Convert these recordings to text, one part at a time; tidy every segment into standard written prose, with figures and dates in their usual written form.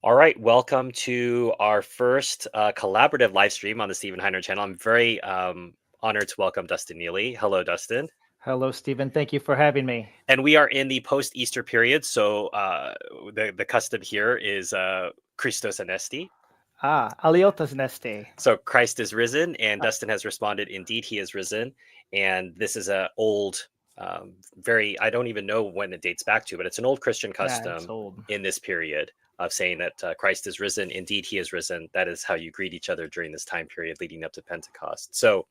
All right, welcome to our first collaborative live stream on the Stephen Heiner channel. I'm very honored to welcome Dustin Neely. Hello, Dustin. Hello, Stephen. Thank you for having me. And we are in the post-Easter period, so the custom here is Christos Anesti. Aliotas Neste. So Christ is risen, and Dustin has responded, indeed he is risen. And this is a old, I don't even know when it dates back to, but it's an old Christian Yeah, it's custom old. in this period of saying that Christ is risen, indeed he is risen. That is how you greet each other during this time period leading up to Pentecost. So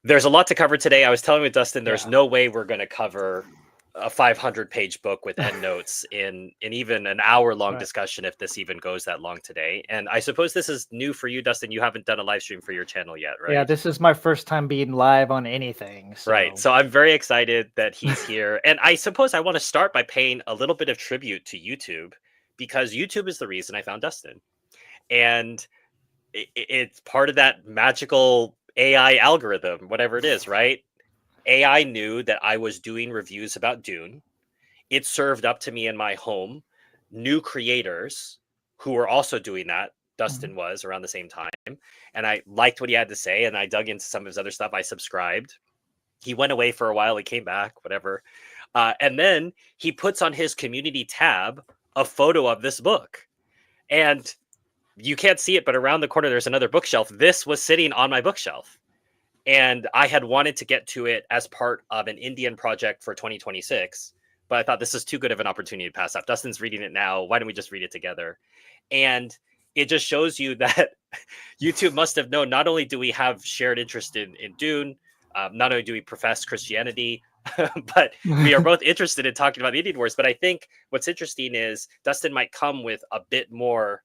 there's a lot to cover today. I was telling with Dustin, there's no way we're going to cover a 500-page book with endnotes in even an hour-long discussion if this even goes that long today. And I suppose this is new for you, Dustin. You haven't done a live stream for your channel yet, right? Yeah, this is my first time being live on anything. So. Right. So I'm very excited that he's here. And I suppose I want to start by paying a little bit of tribute to YouTube, because YouTube is the reason I found Dustin. And it's part of that magical AI algorithm, whatever it is, right? AI knew that I was doing reviews about Dune. It served up to me in my home new creators who were also doing that. Dustin was around the same time. And I liked what he had to say. And I dug into some of his other stuff. I subscribed. He went away for a while. He came back, whatever. And then he puts on his community tab a photo of this book. And you can't see it, but around the corner, there's another bookshelf. This was sitting on my bookshelf. And I had wanted to get to it as part of an Indian project for 2026, but I thought this is too good of an opportunity to pass up. Dustin's reading it now. Why don't we just read it together? And it just shows you that YouTube must have known, not only do we have shared interest in Dune, not only do we profess Christianity, but we are both interested in talking about the Indian Wars. But I think what's interesting is Dustin might come with a bit more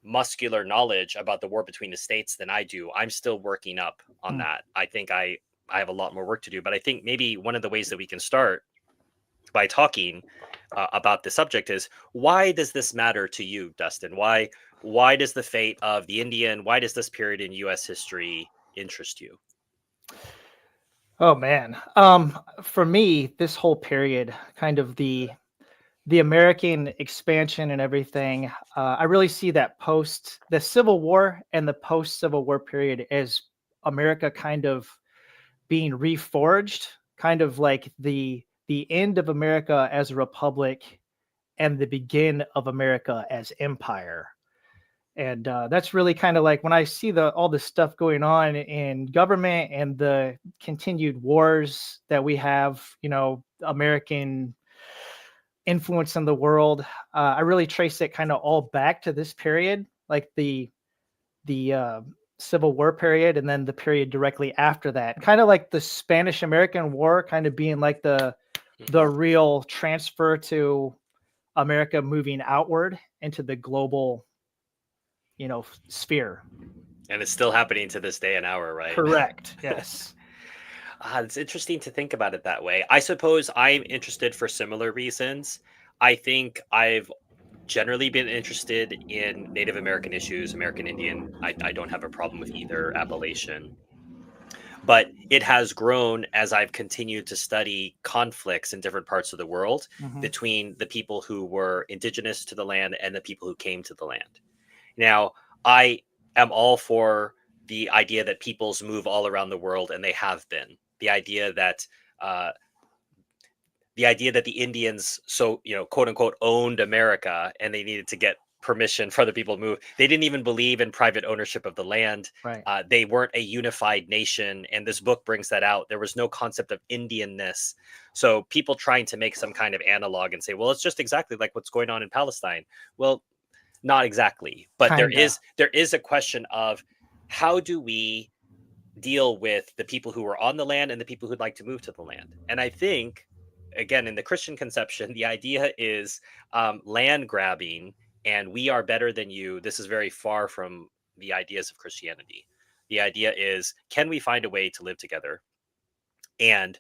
muscular knowledge about the war between the states than I do. I'm still working up on that. I think I have a lot more work to do, but I think maybe one of the ways that we can start by talking about the subject is, why does this matter to you, Dustin? Why does the fate of the Indian, why does this period in US history interest you? Oh man. For me, this whole period, kind of the American expansion and everything, I really see that the Civil War and the post-Civil War period as America kind of being reforged, kind of like the end of America as a republic and the begin of America as empire. And that's really kind of like when I see all this stuff going on in government and the continued wars that we have, American influence in the world. I really trace it kind of all back to this period, like the Civil War period, and then the period directly after that, kind of like the Spanish American War, kind of being like the real transfer to America moving outward into the global, sphere. And it's still happening to this day and hour, right? Correct. Yes. It's interesting to think about it that way. I suppose I'm interested for similar reasons. I think I've generally been interested in Native American issues, American Indian. I don't have a problem with either appellation. But it has grown as I've continued to study conflicts in different parts of the world between the people who were indigenous to the land and the people who came to the land. Now, I am all for the idea that peoples move all around the world, and they have been. The idea that the Indians, quote unquote, owned America, and they needed to get permission for other people to move. They didn't even believe in private ownership of the land. Right. They weren't a unified nation, and this book brings that out. There was no concept of Indianness. So people trying to make some kind of analog and say, well, it's just exactly like what's going on in Palestine. Well, not exactly, but there is a question of, how do we deal with the people who are on the land and the people who'd like to move to the land? And I think, again, in the Christian conception, the idea is land grabbing and we are better than you. This is very far from the ideas of Christianity. The idea is, can we find a way to live together? And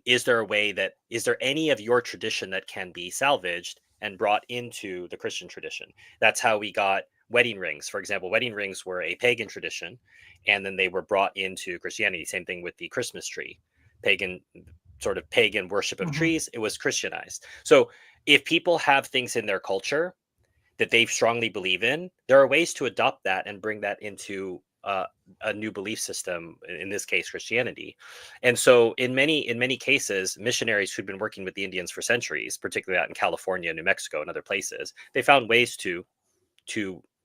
is there any of your tradition that can be salvaged and brought into the Christian tradition? That's how we got wedding rings. For example, wedding rings were a pagan tradition, and then they were brought into Christianity. Same thing with the Christmas tree, pagan worship of trees. It was Christianized. So if people have things in their culture that they strongly believe in, there are ways to adopt that and bring that into a new belief system. In this case, Christianity. And so, in many cases, missionaries who'd been working with the Indians for centuries, particularly out in California, New Mexico, and other places, they found ways to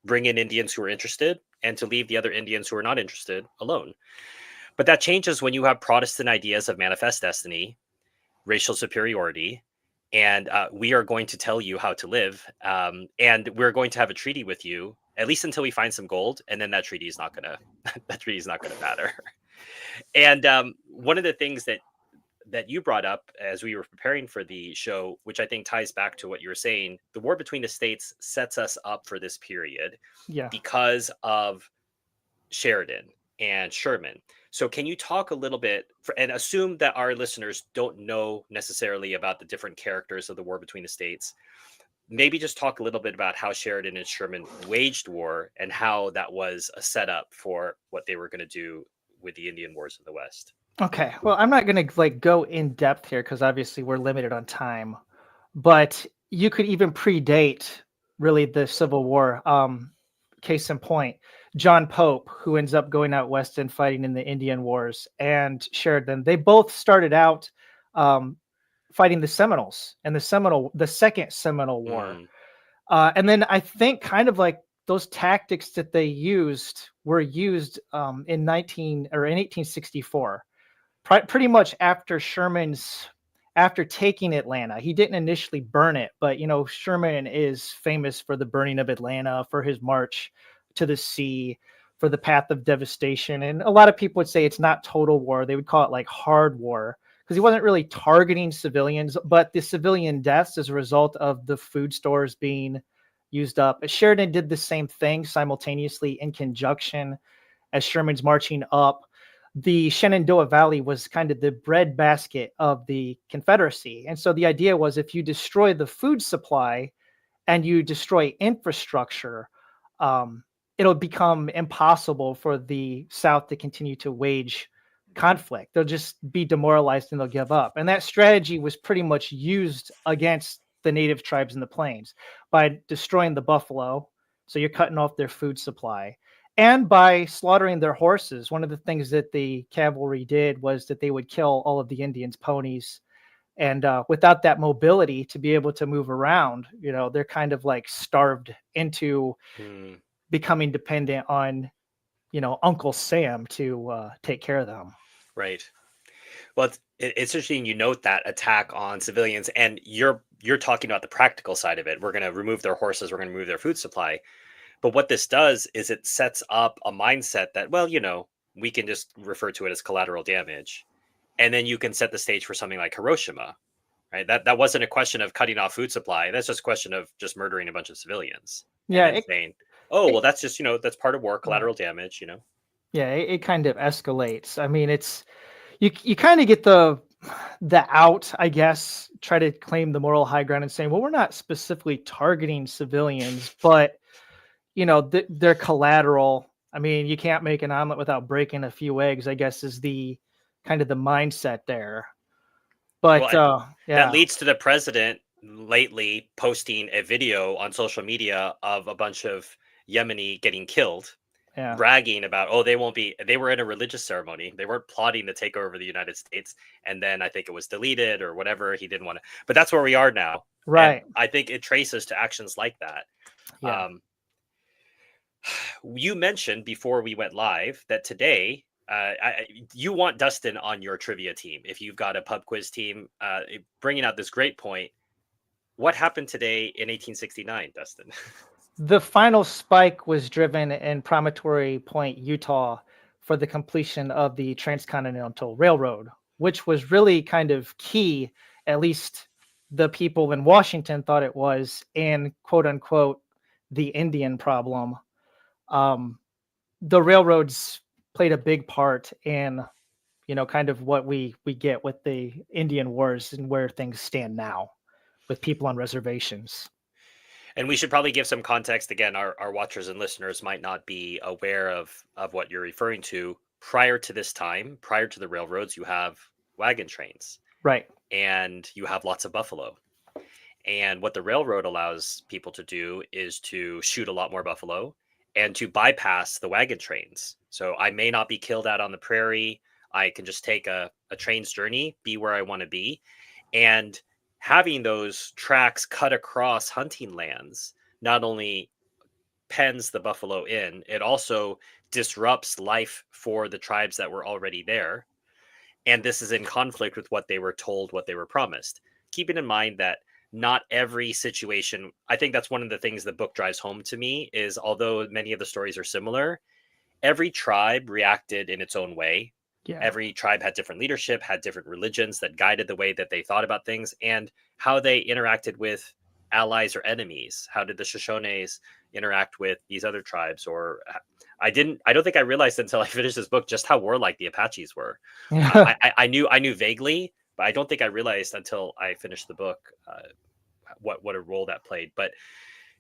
bring in Indians who were interested and to leave the other Indians who were not interested alone. But that changes when you have Protestant ideas of manifest destiny, racial superiority, and we are going to tell you how to live, and we're going to have a treaty with you at least until we find some gold, and then that treaty is not gonna that treaty is not gonna matter. And one of the things that you brought up as we were preparing for the show, which I think ties back to what you were saying, the war between the states sets us up for this period Yeah. because of Sheridan and Sherman. So, can you talk a little bit and assume that our listeners don't know necessarily about the different characters of the war between the states? Maybe just talk a little bit about how Sheridan and Sherman waged war and how that was a setup for what they were going to do with the Indian Wars in the West. Okay. Well, I'm not going to like go in depth here because obviously we're limited on time, but you could even predate really the Civil War. Case in point, John Pope, who ends up going out west and fighting in the Indian Wars, and Sheridan, they both started out um, fighting the Seminoles and the Second Seminole War. Mm, And then I think kind of like those tactics that they used were used in 1864, pretty much after taking Atlanta. He didn't initially burn it, but Sherman is famous for the burning of Atlanta, for his march to the sea, for the path of devastation. And a lot of people would say it's not total war. They would call it like hard war because he wasn't really targeting civilians, but the civilian deaths as a result of the food stores being used up. Sheridan did the same thing simultaneously in conjunction as Sherman's marching up. The Shenandoah Valley was kind of the breadbasket of the Confederacy. And so the idea was if you destroy the food supply and you destroy infrastructure, it'll become impossible for the South to continue to wage conflict. They'll just be demoralized and they'll give up. And that strategy was pretty much used against the native tribes in the plains by destroying the buffalo. So you're cutting off their food supply. And by slaughtering their horses. One of the things that the cavalry did was that they would kill all of the Indians' ponies. And without that mobility to be able to move around, they're kind of like starved into mm, becoming dependent on, Uncle Sam to take care of them. right. Well, it's interesting you note that attack on civilians, and you're talking about the practical side of it. We're going to remove their horses. We're going to remove their food supply. But what this does is it sets up a mindset that, well, we can just refer to it as collateral damage. And then you can set the stage for something like Hiroshima, right? That wasn't a question of cutting off food supply. That's just a question of just murdering a bunch of civilians. And Yeah, then saying, oh, well, that's just, that's part of war, yeah, collateral damage. yeah, it kind of escalates. I mean, it's you kind of get the out, I guess, try to claim the moral high ground and saying, well, we're not specifically targeting civilians, but they're collateral. I mean, you can't make an omelet without breaking a few eggs, I guess, is the kind of the mindset there. But Well, that yeah, leads to the president lately posting a video on social media of a bunch of Yemeni getting killed, yeah, bragging about, oh, they were in a religious ceremony. They weren't plotting to take over the United States. And then I think it was deleted or whatever. He didn't want to, but that's where we are now. And right, I think it traces to actions like that. yeah. Um, you mentioned before we went live that today, you want Dustin on your trivia team. If you've got a pub quiz team, bringing out this great point. What happened today in 1869, Dustin? The final spike was driven in Promontory Point, Utah, for the completion of the Transcontinental Railroad, which was really kind of key, at least the people in Washington thought it was, in quote unquote, the Indian problem. Um, the railroads played a big part in, kind of what we get with the Indian Wars and where things stand now with people on reservations. And we should probably give some context. Again, our watchers and listeners might not be aware of what you're referring to. Prior to this time, prior to the railroads, you have wagon trains Right. and you have lots of buffalo. And what the railroad allows people to do is to shoot a lot more buffalo and to bypass the wagon trains. So I may not be killed out on the prairie. I can just take a train's journey, be where I want to be. And having those tracks cut across hunting lands not only pens the buffalo in, it also disrupts life for the tribes that were already there. And this is in conflict with what they were told, what they were promised. Keeping in mind that not every situation, I think that's one of the things the book drives home to me is although many of the stories are similar, every tribe reacted in its own way. Yeah. Every tribe had different leadership, had different religions that guided the way that they thought about things and how they interacted with allies or enemies. How did the Shoshones interact with these other tribes? Or I don't think I realized until I finished this book just how warlike the Apaches were. Yeah. I knew vaguely, but I don't think I realized until I finished the book what a role that played. But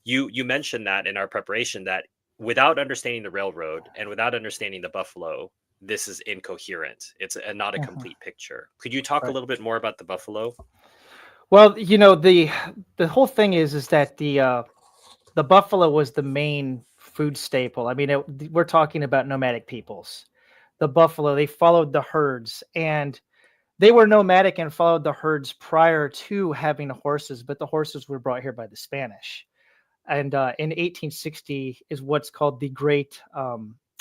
you mentioned that in our preparation that without understanding the railroad and without understanding the buffalo, this is incoherent. It's not a Mhm. complete picture. Could you talk a Right. little bit more about the buffalo? Well, the whole thing is that the buffalo was the main food staple. I mean, we're talking about nomadic peoples. The buffalo, they followed the herds, and they were nomadic and followed the herds prior to having horses, but the horses were brought here by the Spanish. And in 1860 is what's called the Great,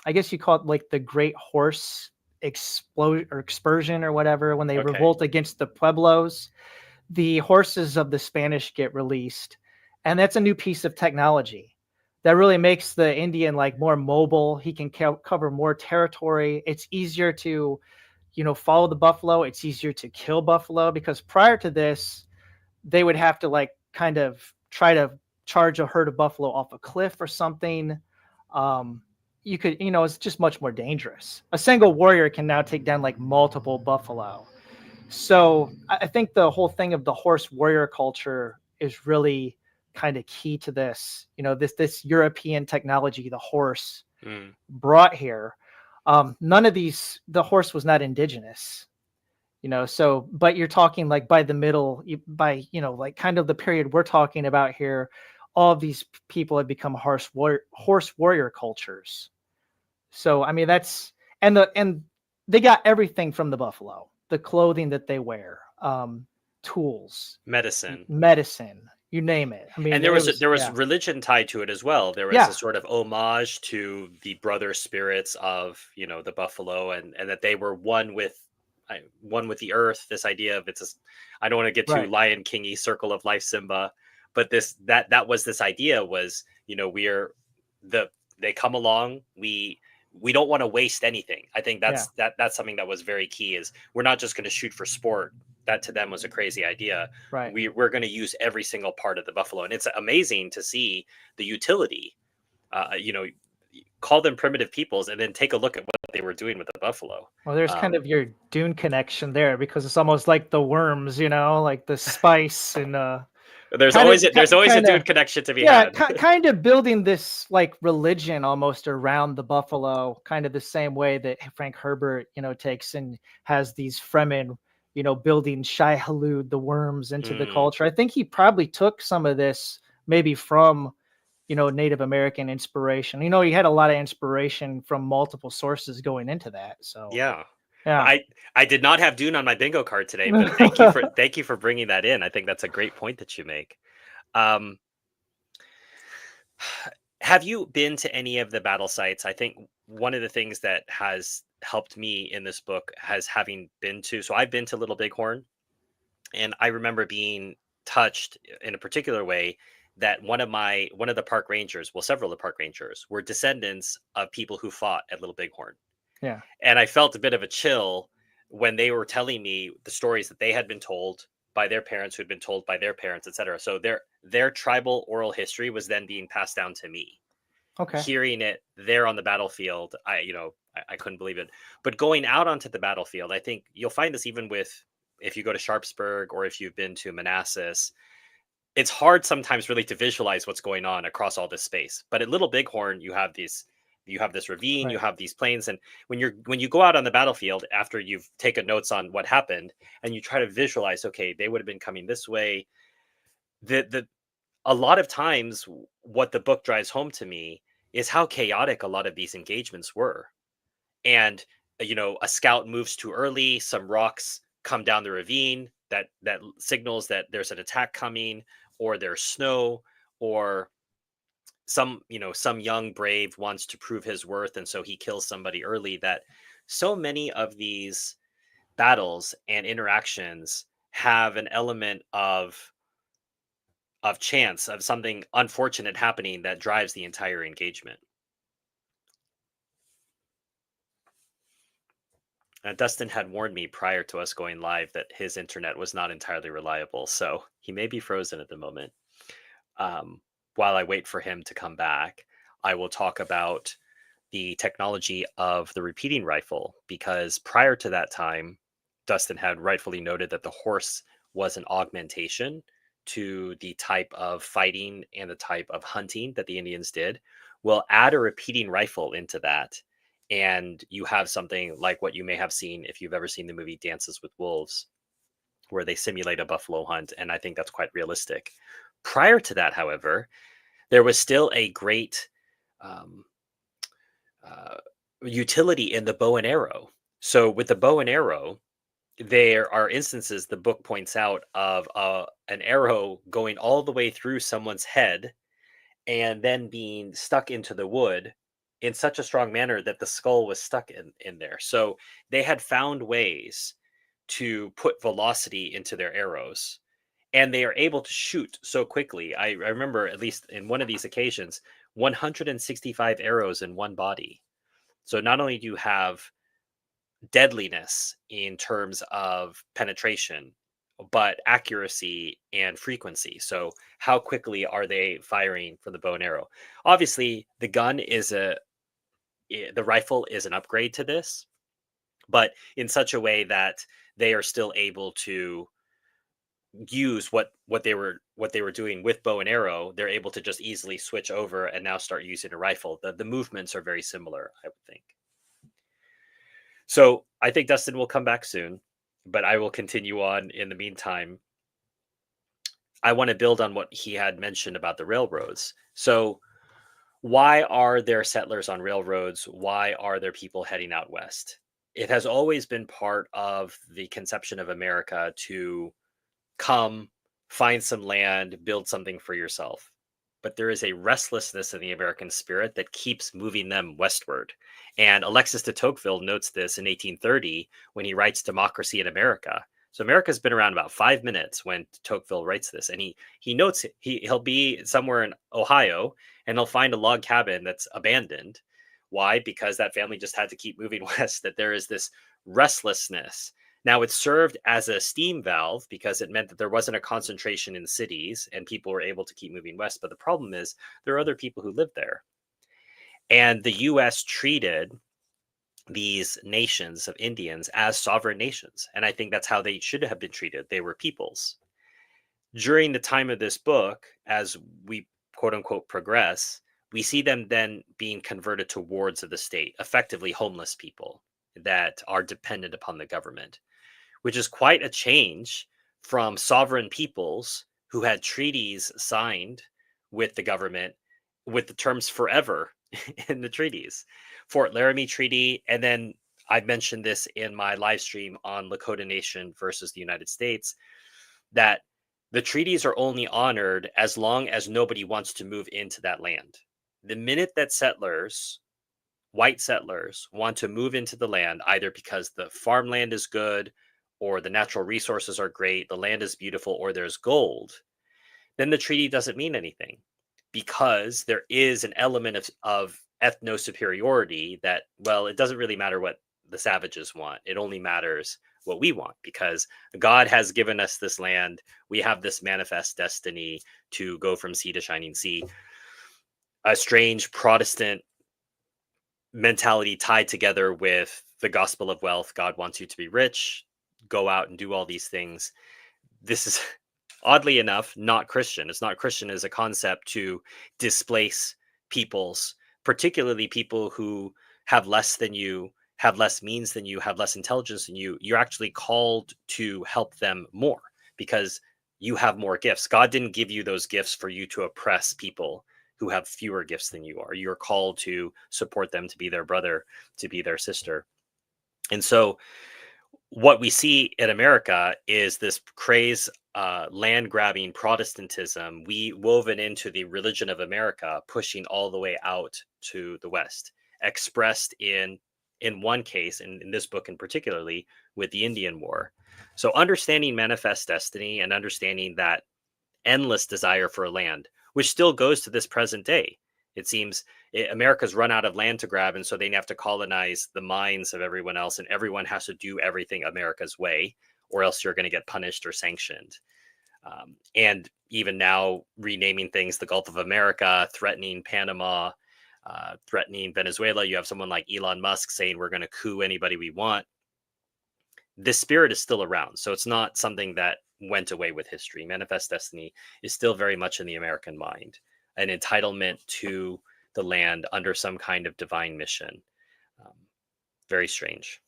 I guess you call it like the Great Horse Explosion or Excursion or whatever, when they Okay. revolt against the Pueblos. The horses of the Spanish get released, and that's a new piece of technology that really makes the Indian like more mobile. He can cover more territory. It's easier to, follow the buffalo. It's easier to kill buffalo because prior to this, they would have to like kind of try to charge a herd of buffalo off a cliff or something. Um, you could, it's just much more dangerous. A single warrior can now take down like multiple buffalo. So I think the whole thing of the horse warrior culture is really kind of key to this. This European technology, the horse Mm. brought here. None of the horse was not indigenous. So but you're talking like by the middle, by like kind of the period we're talking about here, all of these people have become horse warrior cultures. So I mean and they got everything from the buffalo, the clothing that they wear, tools, Medicine. medicine, you name it. I And mean, it was there was yeah, religion tied to it as well. There was a yeah, sort of homage to the brother spirits of the buffalo, and that they were one with the earth. This idea of I don't want to get too right, Lion Kingy circle of life Simba, but that was this idea was we're the they come along, we don't want to waste anything. I think yeah, that's something that was very key is we're not just going to shoot for sport. That to them was a crazy idea. right. We're going to use every single part of the buffalo, and it's amazing to see the utility. Uh, you know, call them primitive peoples, and then take a look at what they were doing with the buffalo. Well, there's kind Um, of your Dune connection there because it's almost like the worms, like the spice and kind of there's always a kind of dude connection to be yeah, had. kind of building this like religion almost around the buffalo, kind of the same way that Frank Herbert, takes and has these Fremen, building Shai Halud, the worms, into the Mm, culture. I think he probably took some of this maybe from, Native American inspiration. He had a lot of inspiration from multiple sources going into that. So yeah. yeah. I did not have Dune on my bingo card today, but thank you for bringing that in. I think that's a great point that you make. Um, have you been to any of the battle sites? I think one of the things that has helped me in this book has having been to. So I've been to Little Bighorn, and I remember being touched in a particular way that one of the park rangers, well, several of the park rangers were descendants of people who fought at Little Bighorn, Yeah. and I felt a bit of a chill when they were telling me the stories that they had been told by their parents, who had been told by their parents, etc. So their tribal oral history was then being passed down to me. Okay. Hearing it there on the battlefield, I couldn't believe it. But going out onto the battlefield, I think you'll find this even with if you go to Sharpsburg or if you've been to Manassas, it's hard sometimes really to visualize what's going on across all this space. But at Little Bighorn, you have this ravine, you Right. have these plains, and when you go out on the battlefield after you've taken notes on what happened and you try to visualize, okay, they would have been coming this way. the a lot of times what the book drives home to me is how chaotic a lot of these engagements were. And a scout moves too early, some rocks come down the ravine that signals that there's an attack coming, or there's snow, or some young brave wants to prove his worth, and so he kills somebody early. That so many of these battles and interactions have an element of chance, of something unfortunate happening that drives the entire engagement. Dustin had warned me prior to us going live that his internet was not entirely reliable, so he may be frozen at the moment. While I wait for him to come back, I will talk about the technology of the repeating rifle, because prior to that time, Dustin had rightfully noted that the horse was an augmentation to the type of fighting and the type of hunting that the Indians did. We'll add a repeating rifle into that, and you have something like what you may have seen if you've ever seen the movie Dances with Wolves, where they simulate a buffalo hunt, and I think that's quite realistic. Prior to that, however, there was still a great um, uh, utility in the bow and arrow. So with the bow and arrow, there are instances the book points out of an arrow going all the way through someone's head and then being stuck into the wood in such a strong manner that the skull was stuck in there. So they had found ways to put velocity into their arrows, and they are able to shoot so quickly. I remember, at least in one of these occasions, 165 arrows in one body. So not only do you have deadliness in terms of penetration, but accuracy and frequency. So how quickly are they firing from the bow and arrow? Obviously, the rifle is an upgrade to this, but in such a way that they are still able to use what they were doing with bow and arrow. They're able to just easily switch over and now start using a rifle. The movements are very similar, I would think. So I think Dustin will come back soon, but I will continue on in the meantime. I want to build on what he had mentioned about the railroads. So why are there settlers on railroads? Why are there people heading out west? It has always been part of the conception of America to come, find some land, build something for yourself. But there is a restlessness in the American spirit that keeps moving them westward. And Alexis de Tocqueville notes this in 1830 when he writes Democracy in America. So America's been around about 5 minutes when Tocqueville writes this, and he notes he'll be somewhere in Ohio and he'll find a log cabin that's abandoned. Why? Because that family just had to keep moving west. That there is this restlessness. Now, it served as a steam valve because it meant that there wasn't a concentration in cities and people were able to keep moving west. But the problem is there are other people who live there. And the US treated these nations of Indians as sovereign nations. And I think that's how they should have been treated. They were peoples. During the time of this book, as we quote unquote progress, we see them then being converted to wards of the state, effectively homeless people that are dependent upon the government, which is quite a change from sovereign peoples who had treaties signed with the government with the terms forever in the treaties. Fort Laramie Treaty, and then I mentioned this in my live stream on Lakota Nation versus the United States, that the treaties are only honored as long as nobody wants to move into that land. The minute that white settlers, want to move into the land, either because the farmland is good or the natural resources are great, the land is beautiful, or there's gold, then the treaty doesn't mean anything, because there is an element of ethno superiority that, well, it doesn't really matter what the savages want. It only matters what we want, because God has given us this land. We have this manifest destiny to go from sea to shining sea. A strange Protestant mentality tied together with the gospel of wealth. God wants you to be rich, go out and do all these things. This is oddly enough not Christian. It's not Christian as a concept to displace peoples, particularly people who have less than you, have less means than you, have less intelligence than you. You're actually called to help them more, because you have more gifts. God didn't give you those gifts for you to oppress people who have fewer gifts than you are. You're called to support them, to be their brother, to be their sister. And so what we see in America is this craze, land grabbing Protestantism we woven into the religion of America, pushing all the way out to the West, expressed in one case, in this book in particularly, with the Indian War. So understanding manifest destiny and understanding that endless desire for land, which still goes to this present day. It seems America's run out of land to grab, and so they have to colonize the minds of everyone else, and everyone has to do everything America's way, or else you're going to get punished or sanctioned. And even now, renaming things the Gulf of America, threatening Panama, threatening Venezuela. You have someone like Elon Musk saying we're going to coup anybody we want. This spirit is still around. So it's not something that went away with history. Manifest destiny is still very much in the American mind, an entitlement to the land under some kind of divine mission. Um, Very strange.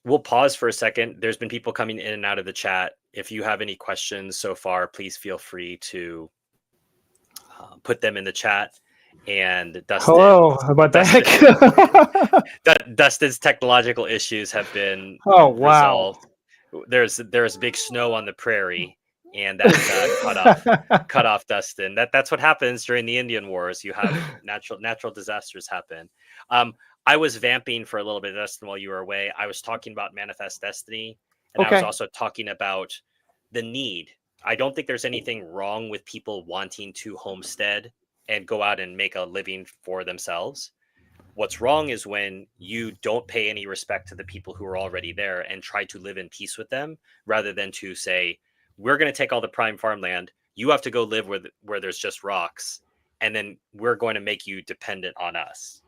We'll pause for a second. There's been people coming in and out of the chat. If you have any questions so far, please feel free to put them in the chat. And Hello, about that. Dustin's technological issues have been Oh, wow. resolved. There's big snow on the prairie, and that cut off Dustin. That's what happens during the Indian Wars. You have natural disasters happen. I was vamping for a little bit, Dustin, while you were away. I was talking about manifest destiny, and I was Okay. also talking about the need. I don't think there's anything wrong with people wanting to homestead and go out and make a living for themselves. What's wrong is when you don't pay any respect to the people who are already there and try to live in peace with them, rather than to say, we're going to take all the prime farmland. You have to go live where there's just rocks, and then we're going to make you dependent on us.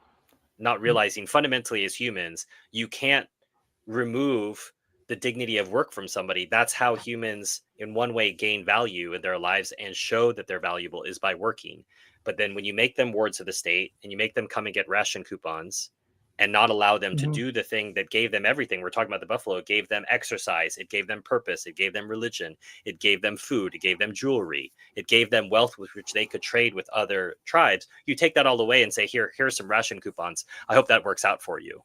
Not realizing fundamentally as humans, you can't remove the dignity of work from somebody. That's how humans, in one way, gain value in their lives and show that they're valuable, is by working. But then when you make them wards of the state and you make them come and get ration coupons and not allow them to do the thing that gave them everything, we're talking about the buffalo, it gave them exercise, it gave them purpose, it gave them religion, it gave them food, it gave them jewelry, it gave them wealth with which they could trade with other tribes. You take that all away and say, here's some ration coupons. I hope that works out for you.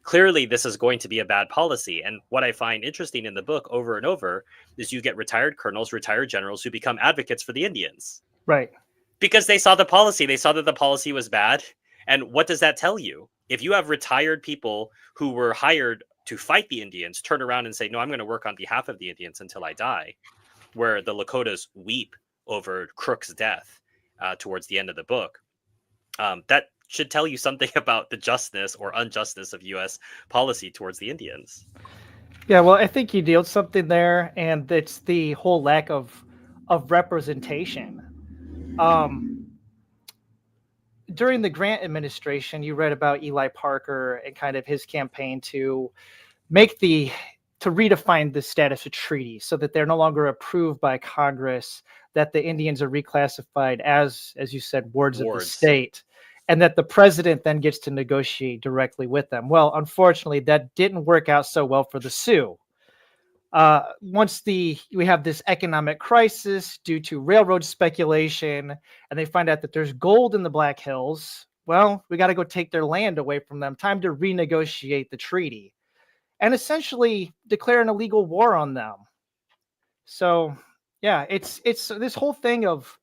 Clearly, this is going to be a bad policy. And what I find interesting in the book over and over is you get retired colonels, retired generals who become advocates for the Indians. Right. Because they saw the policy. They saw that the policy was bad. And what does that tell you? If you have retired people who were hired to fight the Indians turn around and say, no, I'm going to work on behalf of the Indians until I die, where the Lakotas weep over Crook's death towards the end of the book, that should tell you something about the justness or unjustness of U.S. policy towards the Indians. Yeah, well, I think you nailed something there, and it's the whole lack of representation. During the Grant administration, you read about Eli Parker and kind of his campaign to redefine the status of treaties so that they're no longer approved by Congress, that the Indians are reclassified as you said, wards of the state, and that the president then gets to negotiate directly with them. Well, unfortunately, that didn't work out so well for the Sioux. Once we have this economic crisis due to railroad speculation, and they find out that there's gold in the Black Hills, well, we got to go take their land away from them. Time to renegotiate the treaty and essentially declare an illegal war on them. So, yeah, it's this whole thing of,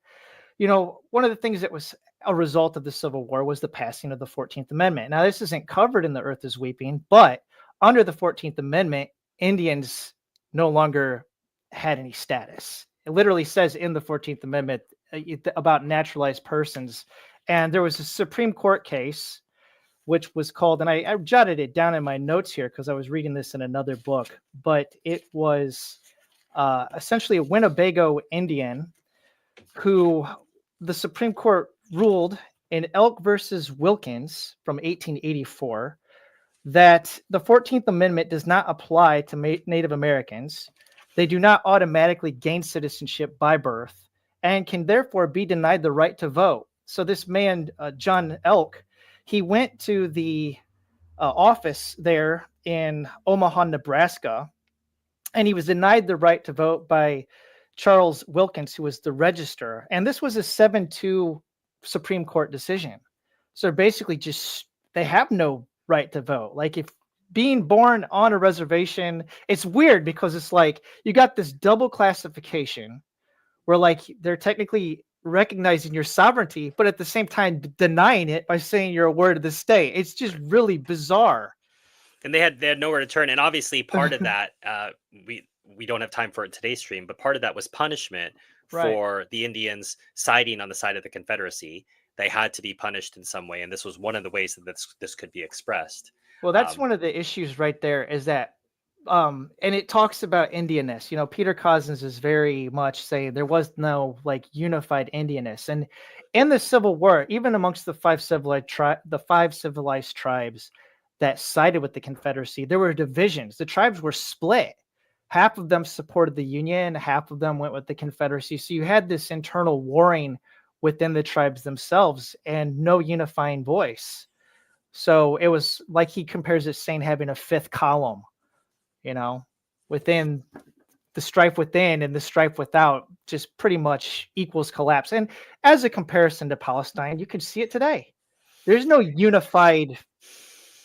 one of the things that was a result of the Civil War was the passing of the 14th Amendment. Now, this isn't covered in The Earth is Weeping, but under the 14th Amendment, Indians no longer had any status. It literally says in the 14th Amendment about naturalized persons. And there was a Supreme Court case, which was called, and I jotted it down in my notes here because I was reading this in another book, but it was essentially a Winnebago Indian who the Supreme Court ruled in Elk versus Wilkins from 1884 that the 14th Amendment does not apply to Native Americans. They do not automatically gain citizenship by birth and can therefore be denied the right to vote. So this man, John Elk, he went to the office there in Omaha, Nebraska, and he was denied the right to vote by Charles Wilkins, who was the register. And this was a 7-2 Supreme Court decision. So basically, just they have no right to vote. Like, if being born on a reservation, it's weird because it's like you got this double classification where, like, they're technically recognizing your sovereignty, but at the same time denying it by saying you're a ward of the state. It's just really bizarre. And they had nowhere to turn. And obviously, part of that, we don't have time for it in today's stream, but part of that was punishment Right. for the Indians siding on the side of the Confederacy. They had to be punished in some way, and this was one of the ways that this could be expressed. Well, that's one of the issues right there, is that and it talks about Indianness. You know, Peter Cozzens is very much saying there was no like unified Indianness. And in the Civil War, even amongst the five civilized tribes that sided with the Confederacy, there were divisions. The tribes were split. Half of them supported the Union, half of them went with the Confederacy. So you had this internal warring within the tribes themselves and no unifying voice. So it was like, he compares it saying having a fifth column, you know, within the strife within, and the strife without just pretty much equals collapse. And as a comparison to Palestine, you can see it today. There's no unified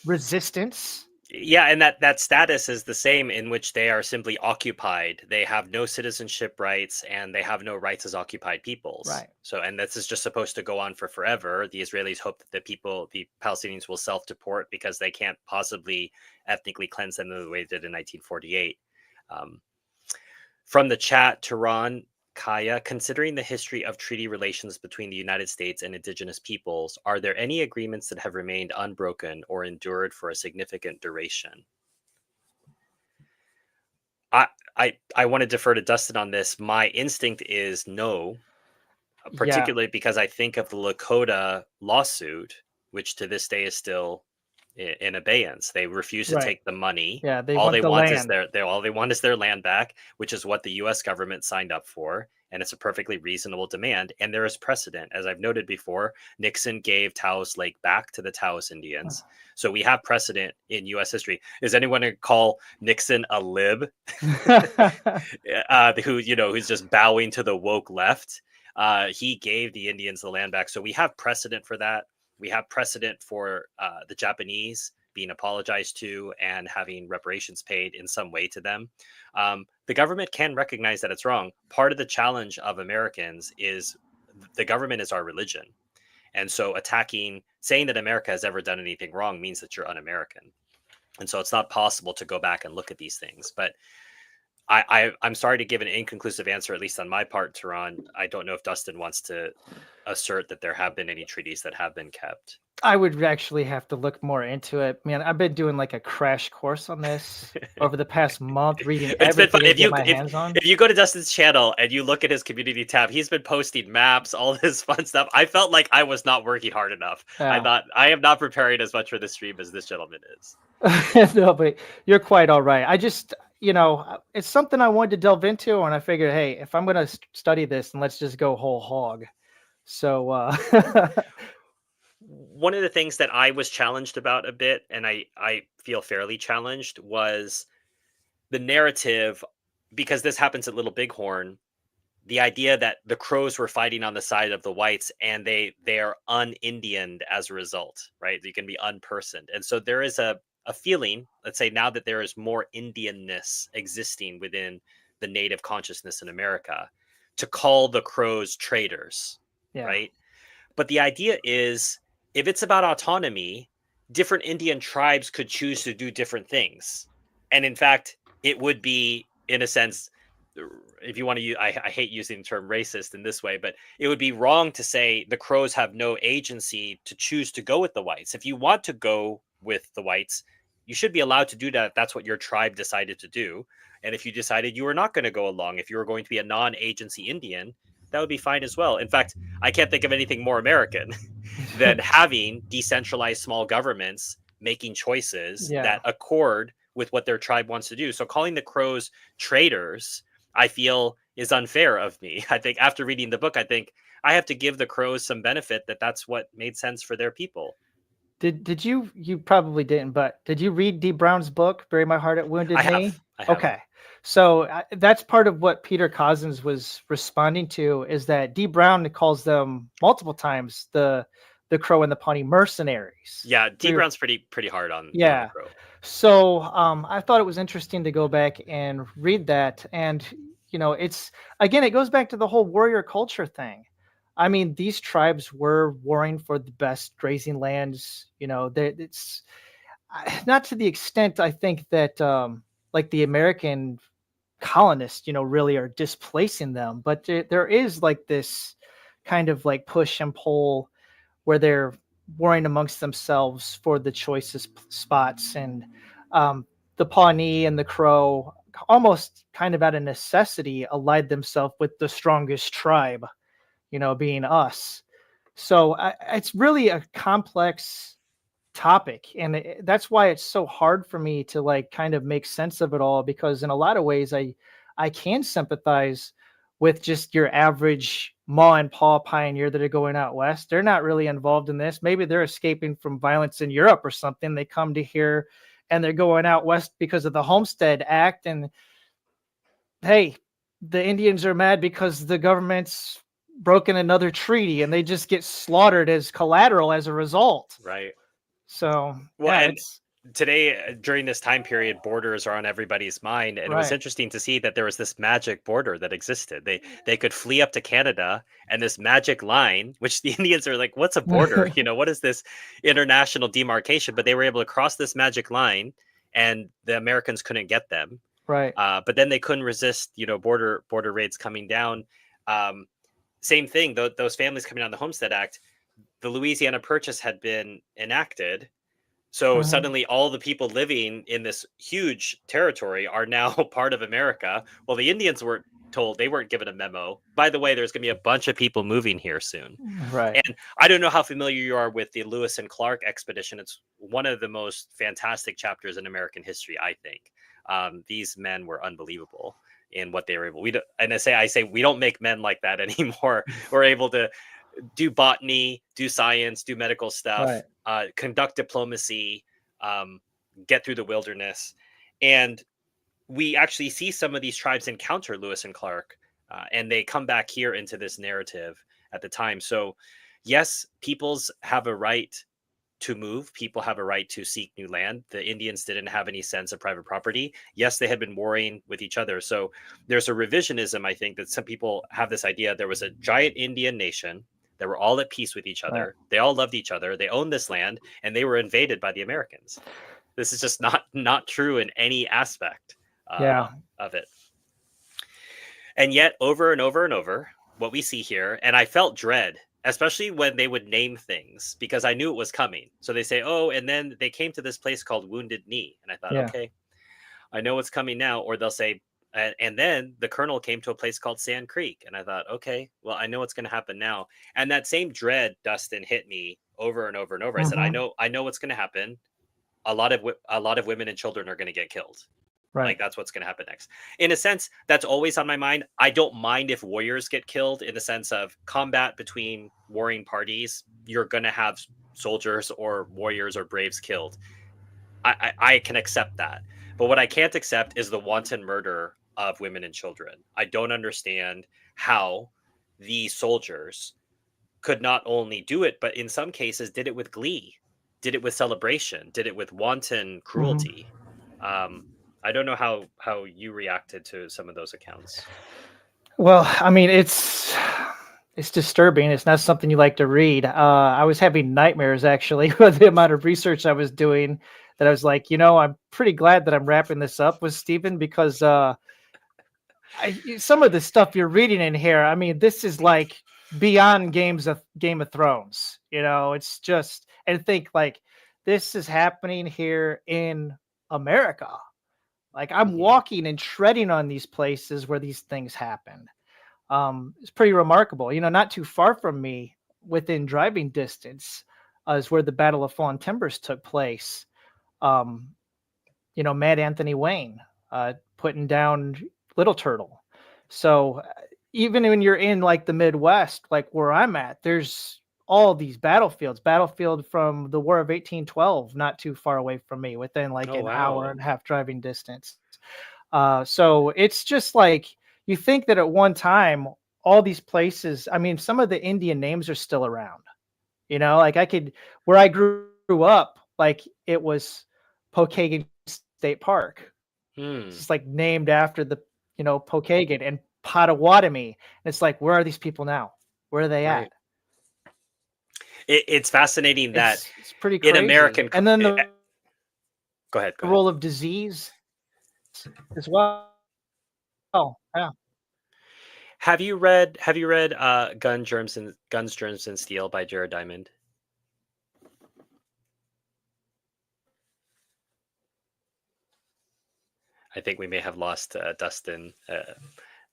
resistance. Yeah, and that status is the same, in which they are simply occupied. They have no citizenship rights, and they have no rights as occupied peoples. Right. So, and this is just supposed to go on for forever. The Israelis hope that the Palestinians will self-deport because they can't possibly ethnically cleanse them the way they did in 1948. From the chat, Tehran Kaya, considering the history of treaty relations between the United States and indigenous peoples, are there any agreements that have remained unbroken or endured for a significant duration? I want to defer to Dustin on this. My instinct is no, particularly because I think of the Lakota lawsuit, which to this day is still in abeyance. They refuse to take the money. Yeah, all want they the want land. is all they want is their land back, which is what the U.S. government signed up for, and it's a perfectly reasonable demand. And there is precedent, as I've noted before. Nixon gave Taos Lake back to the Taos Indians, so we have precedent in U.S. history. Is anyone going to call Nixon a lib, who's just bowing to the woke left? He gave the Indians the land back, so we have precedent for that. We have precedent for the Japanese being apologized to and having reparations paid in some way to them. The government can recognize that it's wrong. Part of the challenge of Americans is the government is our religion. And so saying that America has ever done anything wrong means that you're un-American. And so it's not possible to go back and look at these things. But I'm sorry to give an inconclusive answer, at least on my part, Tehran. I don't know if Dustin wants to assert that there have been any treaties that have been kept. I would actually have to look more into it. Man, I've been doing like a crash course on this over the past month, reading everything I get my hands on. If you go to Dustin's channel and you look at his community tab, he's been posting maps, all this fun stuff. I felt like I was not working hard enough. Yeah. I thought I am not preparing as much for this stream as this gentleman is. No, but you're quite all right. I just, it's something I wanted to delve into, and I figured, hey, if I'm going to study this, then let's just go whole hog. So one of the things that I was challenged about a bit, and I feel fairly challenged, was the narrative, because this happens at Little Bighorn, the idea that the Crows were fighting on the side of the whites and they are un-Indianed as a result, right? You can be unpersoned. And so there is a feeling, let's say now that there is more Indianness existing within the native consciousness in America, to call the Crows traitors, right? But the idea is, if it's about autonomy, different Indian tribes could choose to do different things. And in fact, it would be, in a sense, if you want to use, I hate using the term racist in this way, but it would be wrong to say the Crows have no agency to choose to go with the whites. If you want to go with the whites, you should be allowed to do that if that's what your tribe decided to do. And if you decided you were not going to go along, if you were going to be a non-agency Indian, that would be fine as well. In fact, I can't think of anything more American than having decentralized small governments making choices that accord with what their tribe wants to do. So calling the Crows traitors, I feel, is unfair of me. I think after reading the book, I think I have to give the Crows some benefit that that's what made sense for their people. Did you probably didn't, but did you read Dee Brown's book, Bury My Heart at Wounded Knee? I have. Okay. So that's part of what Peter Cozzens was responding to, is that D. Brown calls them multiple times the Crow and the Pawnee mercenaries. Yeah, D They're, Brown's pretty hard on the yeah. Crow. So I thought it was interesting to go back and read that. And, it's, again, it goes back to the whole warrior culture thing. I mean, these tribes were warring for the best grazing lands. It's not to the extent I think that like the American colonists, really are displacing them, but there is like this kind of like push and pull where they're warring amongst themselves for the choicest spots. And the Pawnee and the Crow, almost kind of out of necessity, allied themselves with the strongest tribe, being us. So it's really a complex topic, and that's why it's so hard for me to like kind of make sense of it all, because in a lot of ways I can sympathize with just your average ma and pa pioneer that are going out west. They're not really involved in this. Maybe they're escaping from violence in Europe or something. They come to here and they're going out west because of the Homestead Act, and hey, the Indians are mad because the government's broken another treaty, and they just get slaughtered as collateral as a result. Right. So Well, yeah, and it's today, during this time period, borders are on everybody's mind, and it was right. interesting to see that there was this magic border that existed. They could flee up to Canada, and this magic line, which the Indians are like, "What's a border? What is this international demarcation?" But they were able to cross this magic line, and the Americans couldn't get them. Right. But then they couldn't resist, border raids coming down. Um, Same thing. Those families coming on the Homestead Act, the Louisiana Purchase had been enacted, so Mhm. suddenly all the people living in this huge territory are now part of America. Well, the Indians weren't told, they weren't given a memo. By the way, there's going to be a bunch of people moving here soon. Right. And I don't know how familiar you are with the Lewis and Clark expedition. It's one of the most fantastic chapters in American history, I think. These men were unbelievable in what they were able. We don't, and I say we don't make men like that anymore. We're able to do botany, do science, do medical Right. stuff, conduct diplomacy, get through the wilderness. And we actually see some of these tribes encounter Lewis and Clark, and they come back here into this narrative at the time. So, yes, peoples have a right to move. People have a right to seek new land. The Indians didn't have any sense of private property. Yes, they had been warring with each other. So there's a revisionism, I think, that some people have this idea there was a giant Indian nation. They were all at peace with each Right. other. They all loved each other. They owned this land, and they were invaded by the Americans. This is just not true in any aspect Yeah. of it. And yet, over and over and over, what we see here, and I felt dread, especially when they would name things because I knew it was coming. So they say, "Oh," and then they came to this place called Wounded Knee, and I thought, Yeah. "Okay, I know what's coming now." Or they'll say, and then the colonel came to a place called Sand Creek, and I thought, "Okay, well, I know what's going to happen now." And that same dread, Dustin, hit me over and over and over. I said, Mhm. I know what's going to happen. A lot of women and children are going to get killed. Right. Like that's what's going to happen next. In a sense, that's always on my mind. I don't mind if warriors get killed in the sense of combat between warring parties. You're going to have soldiers or warriors or braves killed. I can accept that. But what I can't accept is the wanton murder of women and children. I don't understand how these soldiers could not only do it, but in some cases did it with glee, did it with celebration, did it with wanton Mhm. cruelty. Um, I don't know how you reacted to some of those accounts. Well, I mean, it's disturbing. It's not something you like to read. I was having nightmares actually with the amount of research I was doing. That I was like, I'm pretty glad that I'm wrapping this up with Stephen, because some of the stuff you're reading in here, I mean, this is like beyond Game of Thrones. It's just, and think like this is happening here in America. Like I'm Hmm. walking and treading on these places where these things happen. It's pretty remarkable. Not too far from me, within driving distance, is where the Battle of Fallen Timbers took place. Um, Mad Anthony Wayne putting down Little Turtle. So even when you're in like the Midwest, like where I'm at, there's all these battlefields. Battlefield from the War of 1812, not too far away from me, within like Oh an hour wow. and a half driving distance. So it's just like you think that at one time, all these places, I mean, some of the Indian names are still around. Like where I grew up, like it was Pokagon State Park. It's Hmm. just like named after Pokagon and Potawatomi. And it's like, where are these people now? Where are they at? Right. It's fascinating that It's pretty in crazy. American. And then the Go ahead. Go ahead. role of disease as well. Oh, yeah. Have you read Guns, Germs and Steel by Jared Diamond? I think we may have lost Dustin.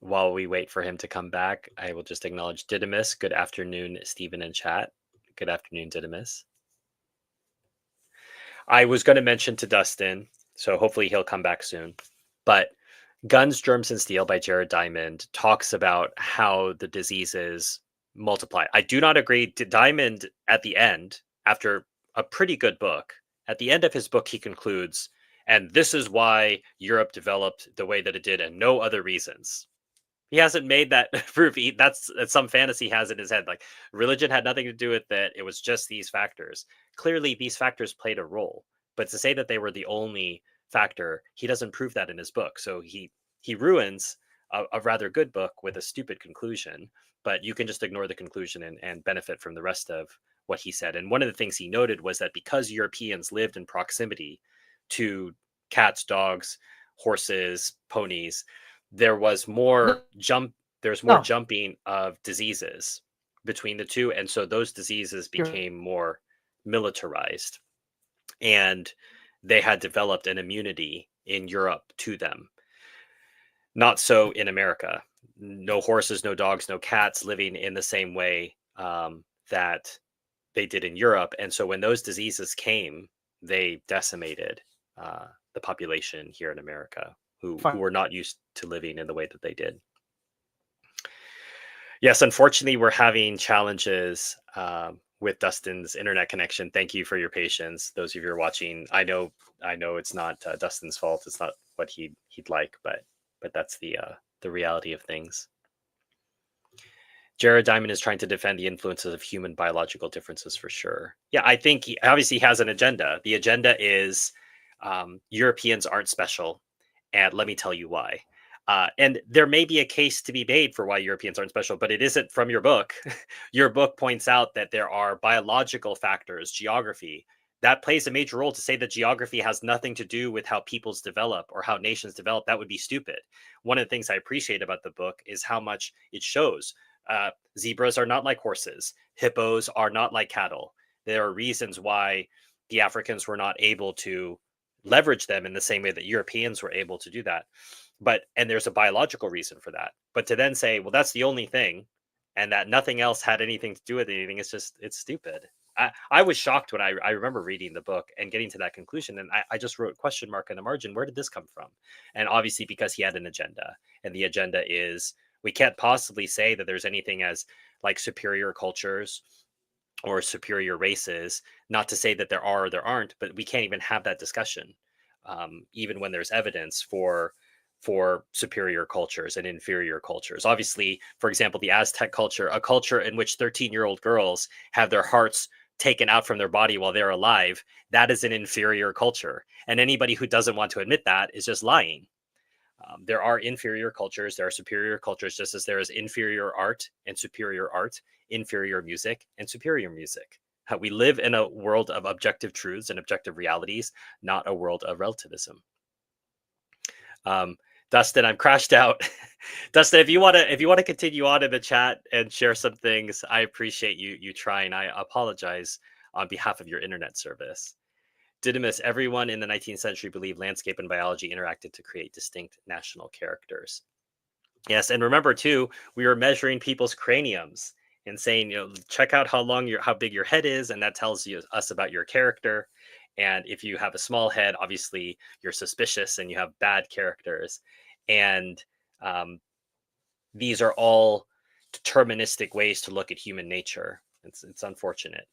While we wait for him to come back, I will just acknowledge Didymus. Good afternoon, Stephen and chat. Good afternoon, Didymus. I was going to mention to Dustin, so hopefully he'll come back soon. But Guns, Germs, and Steel by Jared Diamond talks about how the diseases multiply. I do not agree. Diamond, at the end, after a pretty good book, at the end of his book, he concludes, and this is why Europe developed the way that it did, and no other reasons. He hasn't made that proof. That's some fantasy has in his head. Like religion had nothing to do with it. It was just these factors. Clearly, these factors played a role. But to say that they were the only factor, he doesn't prove that in his book. So he ruins a rather good book with a stupid conclusion. But you can just ignore the conclusion and benefit from the rest of what he said. And one of the things he noted was that because Europeans lived in proximity to cats, dogs, horses, ponies, there was more No, jump there's more no, jumping of diseases between the two, and so those diseases you're became more militarized, and they had developed an immunity in Europe to them. Not so in America. No horses, no dogs, no cats living in the same way that they did in Europe, and so when those diseases came, they decimated the population here in America who fine. were not used to living in the way that they did. Yes, unfortunately, we're having challenges with Dustin's internet connection. Thank you for your patience. Those of you who are watching, I know it's not Dustin's fault. It's not what he'd like, but that's the reality of things. Jared Diamond is trying to defend the influences of human biological differences for sure. Yeah, I think he obviously has an agenda. The agenda is Europeans aren't special, and let me tell you why. And there may be a case to be made for why Europeans aren't special, but it isn't from your book. Your book points out that there are biological factors, geography, that plays a major role. To say that geography has nothing to do with how peoples develop or how nations develop, that would be stupid. One of the things I appreciate about the book is how much it shows zebras are not like horses, hippos are not like cattle. There are reasons why the Africans were not able to leverage them in the same way that Europeans were able to do that. And there's a biological reason for that. But to then say, well, that's the only thing, and that nothing else had anything to do with anything, it's stupid. I was shocked when I remember reading the book and getting to that conclusion. And I just wrote question mark in the margin. Where did this come from? And obviously because he had an agenda. And the agenda is we can't possibly say that there's anything as like superior cultures or superior races. Not to say that there are or there aren't, but we can't even have that discussion, even when there's evidence for superior cultures and inferior cultures. Obviously, for example, the Aztec culture, a culture in which 13-year-old girls have their hearts taken out from their body while they're alive, that is an inferior culture. And anybody who doesn't want to admit that is just lying. There are inferior cultures, there are superior cultures, just as there is inferior art and superior art, inferior music and superior music. We live in a world of objective truths and objective realities, not a world of relativism. Um, Dustin, I'm crashed out. Dustin, if you want to continue on in the chat and share some things, I appreciate you trying. I apologize on behalf of your internet service. Didymus, everyone in the 19th century believed landscape and biology interacted to create distinct national characters. Yes, and remember too, we were measuring people's craniums and saying, check out how big your head is, and that tells us about your character. And if you have a small head, obviously you're suspicious and you have bad characters. And um, these are all deterministic ways to look at human nature. It's unfortunate.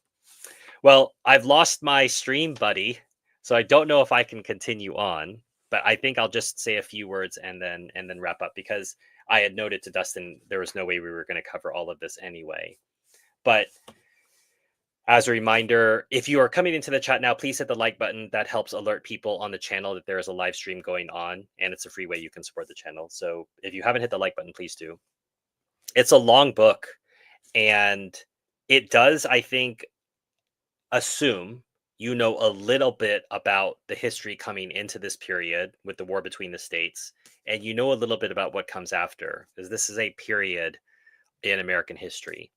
Well, I've lost my stream buddy, so I don't know if I can continue on. but I think I'll just say a few words and then wrap up, because I had noted to Dustin there was no way we were going to cover all of this anyway. But as a reminder, if you are coming into the chat now, please hit the like button. That helps alert people on the channel that there is a live stream going on, and it's a free way you can support the channel. So if you haven't hit the like button, please do. It's a long book, and it does, I think, assume you know a little bit about the history coming into this period with the war between the states, and you know a little bit about what comes after, because this is a period in American history.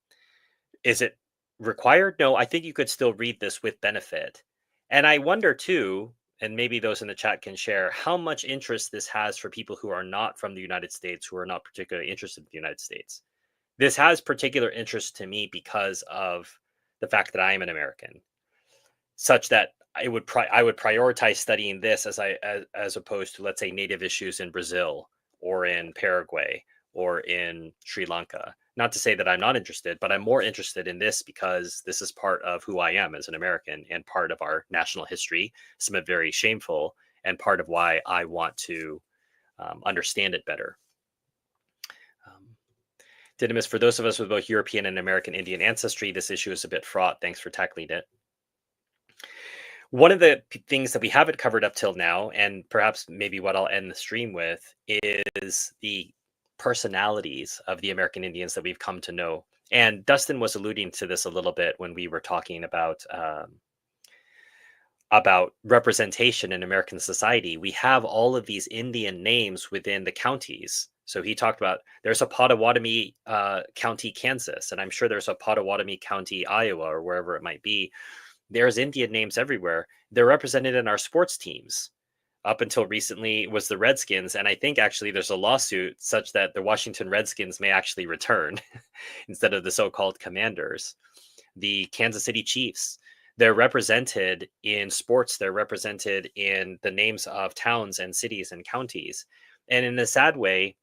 Is it required? No, I think you could still read this with benefit. And I wonder too, and maybe those in the chat can share, how much interest this has for people who are not from the United States, who are not particularly interested in the United States. This has particular interest to me because of the fact that I am an American, such that I would prioritize studying this as opposed to, let's say, native issues in Brazil or in Paraguay or in Sri Lanka. Not to say that I'm not interested, but I'm more interested in this because this is part of who I am as an American and part of our national history, some of it very shameful, and part of why I want to understand it better. Didymus, for those of us with both European and American Indian ancestry, this issue is a bit fraught. Thanks for tackling it. One of the things that we haven't covered up till now, and perhaps maybe what I'll end the stream with, is the personalities of the American Indians that we've come to know. And Dustin was alluding to this a little bit when we were talking about representation in American society. We have all of these Indian names within the counties. So he talked about there's a Pottawatomie County, Kansas, and I'm sure there's a Pottawatomie County, Iowa, or wherever it might be. There's Indian names everywhere. They're represented in our sports teams. Up until recently was the Redskins, and I think actually there's a lawsuit such that the Washington Redskins may actually return instead of the so-called Commanders. The Kansas City Chiefs, they're represented in sports. They're represented in the names of towns and cities and counties. And in a sad way,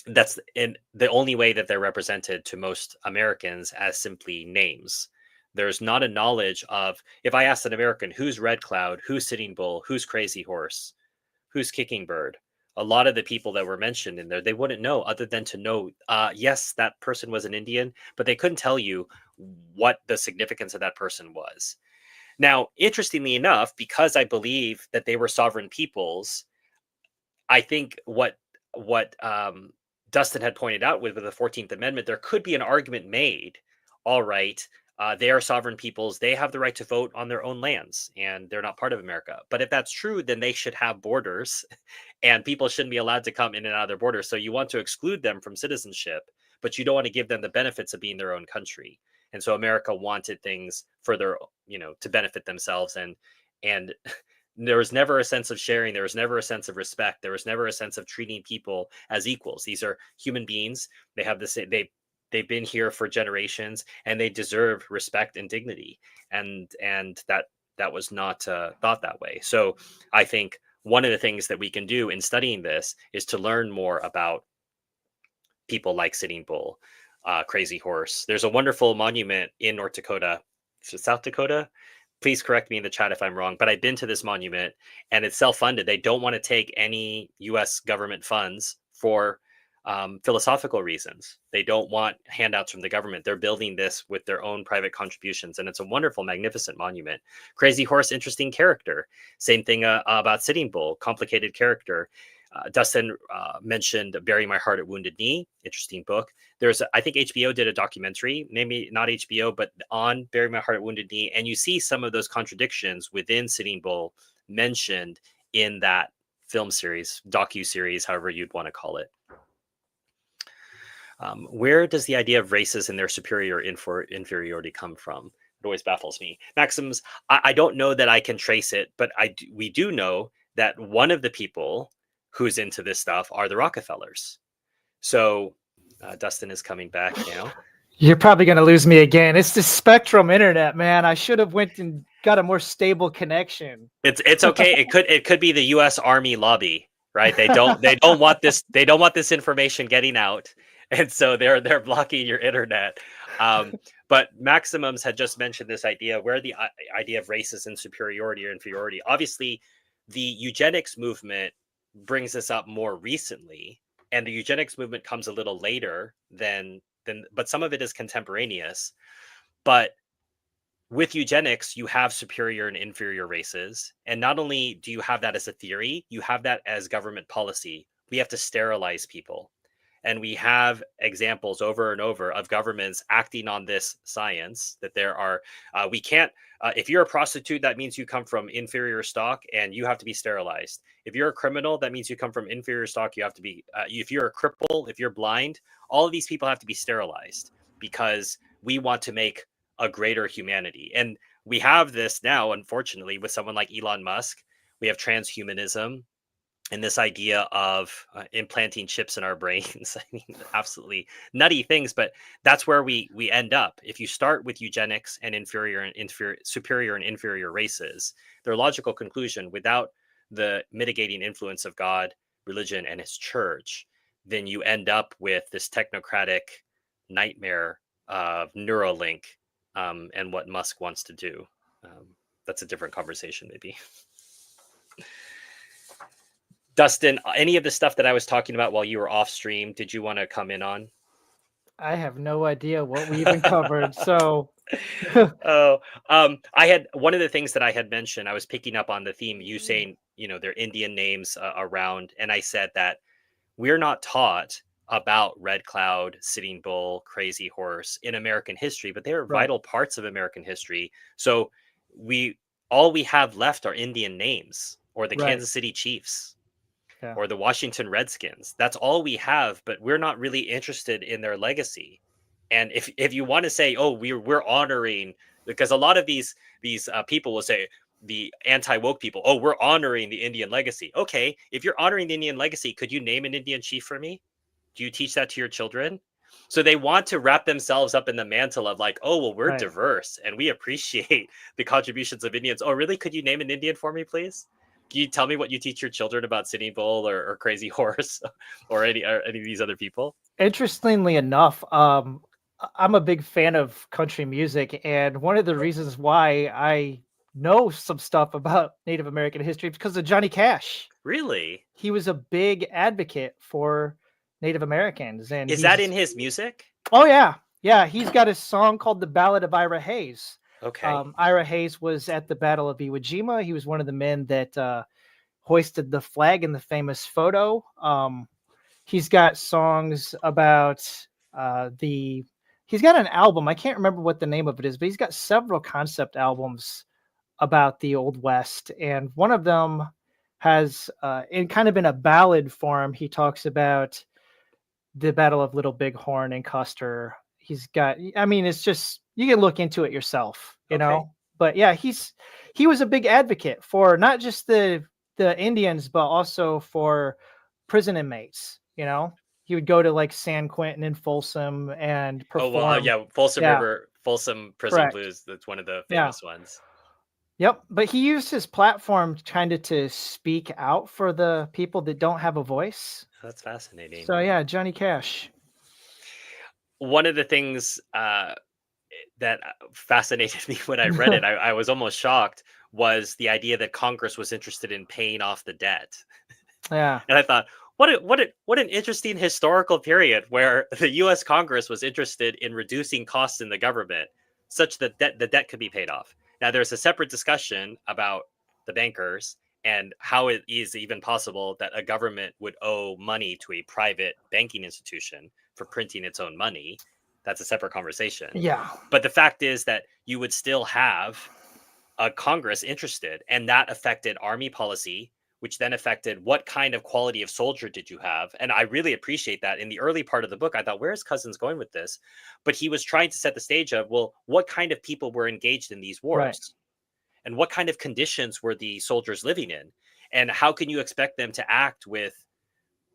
that's in the only way that they're represented to most Americans as simply names. There's not a knowledge of, if I asked an American, who's Red Cloud, who's Sitting Bull, who's Crazy Horse, who's Kicking Bird, a lot of the people that were mentioned in there, they wouldn't know, other than to know, yes, that person was an Indian, but they couldn't tell you what the significance of that person was. Now, interestingly enough, because I believe that they were sovereign peoples, I think what Dustin had pointed out with the 14th Amendment, there could be an argument made, all right, they are sovereign peoples. They have the right to vote on their own lands, and they're not part of America. But if that's true, then they should have borders, and people shouldn't be allowed to come in and out of their borders. So you want to exclude them from citizenship, but you don't want to give them the benefits of being their own country. And so America wanted things for their, to benefit themselves, and there was never a sense of sharing. There was never a sense of respect. There was never a sense of treating people as equals. These are human beings. They have the same. They've been here for generations, and they deserve respect and dignity. And that was not thought that way. So I think one of the things that we can do in studying this is to learn more about people like Sitting Bull, Crazy Horse. There's a wonderful monument in North Dakota, South Dakota. Please correct me in the chat if I'm wrong, but I've been to this monument, and it's self-funded. They don't want to take any U.S. government funds for philosophical reasons. They don't want handouts from the government. They're building this with their own private contributions, and it's a wonderful, magnificent monument. Crazy Horse, interesting character. Same thing about Sitting Bull, complicated character. Dustin mentioned Bury My Heart at Wounded Knee, interesting book. I think HBO did a documentary, maybe not HBO, but on Bury My Heart at Wounded Knee, and you see some of those contradictions within Sitting Bull mentioned in that film series, docu-series, however you'd want to call it. Where does the idea of races and their inferiority come from? It always baffles me. Maxims, I don't know that I can trace it, but we do know that one of the people who's into this stuff are the Rockefellers. So Dustin is coming back now. You're probably going to lose me again. It's the Spectrum internet, man. I should have went and got a more stable connection. It's okay. It could be the U.S. Army lobby, right? They don't want this. They don't want this information getting out. And so they're blocking your internet. But Maximums had just mentioned this idea, where the idea of races and superiority or inferiority. Obviously, the eugenics movement brings this up more recently, and the eugenics movement comes a little later but some of it is contemporaneous. But with eugenics, you have superior and inferior races. And not only do you have that as a theory, you have that as government policy. We have to sterilize people. And we have examples over and over of governments acting on this science that we can't, if you're a prostitute, that means you come from inferior stock and you have to be sterilized. If you're a criminal, that means you come from inferior stock. You have to be, if you're a cripple, if you're blind, all of these people have to be sterilized because we want to make a greater humanity. And we have this now, unfortunately, with someone like Elon Musk. We have transhumanism and this idea of implanting chips in our brains. I mean, absolutely nutty things, but that's where we end up. If you start with eugenics and superior and inferior races, their logical conclusion, without the mitigating influence of God, religion, and his church, then you end up with this technocratic nightmare of Neuralink, and what Musk wants to do. That's a different conversation, maybe. Dustin, any of the stuff that I was talking about while you were off stream, did you want to come in on? I have no idea what we even covered. So, I had one of the things that I had mentioned. I was picking up on the theme. You saying, their Indian names around, and I said that we're not taught about Red Cloud, Sitting Bull, Crazy Horse in American history, but they are right. vital parts of American history. So all we have left are Indian names, or the Right. Kansas City Chiefs, Yeah. or the Washington Redskins. That's all we have, but we're not really interested in their legacy. And if you want to say, oh, we're honoring, because a lot of these people will say, the anti-woke people, oh, we're honoring the Indian legacy. Okay, if you're honoring the Indian legacy, could you name an Indian chief for me? Do you teach that to your children? So they want to wrap themselves up in the mantle of like, oh, well, we're Right. diverse and we appreciate the contributions of Indians. Oh, really? Could you name an Indian for me, please? Can you tell me what you teach your children about Sitting Bull or Crazy Horse or any of these other people? Interestingly enough, I'm a big fan of country music, and one of the reasons why I know some stuff about Native American history is because of Johnny Cash. Really? He was a big advocate for Native Americans, and Is that in his music? Oh yeah, he's got a song called "The Ballad of Ira Hayes." Okay. Ira Hayes was at the Battle of Iwo Jima. He was one of the men that hoisted the flag in the famous photo. He's got songs about he's got an album. I can't remember what the name of it is, but he's got several concept albums about the Old West. And one of them has, in kind of in a ballad form, he talks about the Battle of Little Bighorn and Custer. He's got, I mean, it's just, you can look into it yourself, you know? But yeah, he was a big advocate for not just the Indians, but also for prison inmates, you know? He would go to like San Quentin and Folsom and perform. Oh, well, yeah, Folsom Yeah. River, Folsom Prison Correct. Blues. That's one of the Yeah. famous ones. Yep. But he used his platform kind of to speak out for the people that don't have a voice. That's fascinating. So yeah, Johnny Cash. One of the things that fascinated me when I read it, I was almost shocked, was the idea that Congress was interested in paying off the debt. Yeah. And I thought, what an interesting historical period where the U.S. Congress was interested in reducing costs in the government such that the debt could be paid off. Now, there's a separate discussion about the bankers and how it is even possible that a government would owe money to a private banking institution for printing its own money. That's a separate conversation. Yeah. But the fact is that you would still have a Congress interested, and that affected army policy, which then affected what kind of quality of soldier did you have. And I really appreciate that. In the early part of the book, I thought, where's Cozzens going with this? But he was trying to set the stage of, well, what kind of people were engaged in these wars? Right. And what kind of conditions were the soldiers living in? And how can you expect them to act with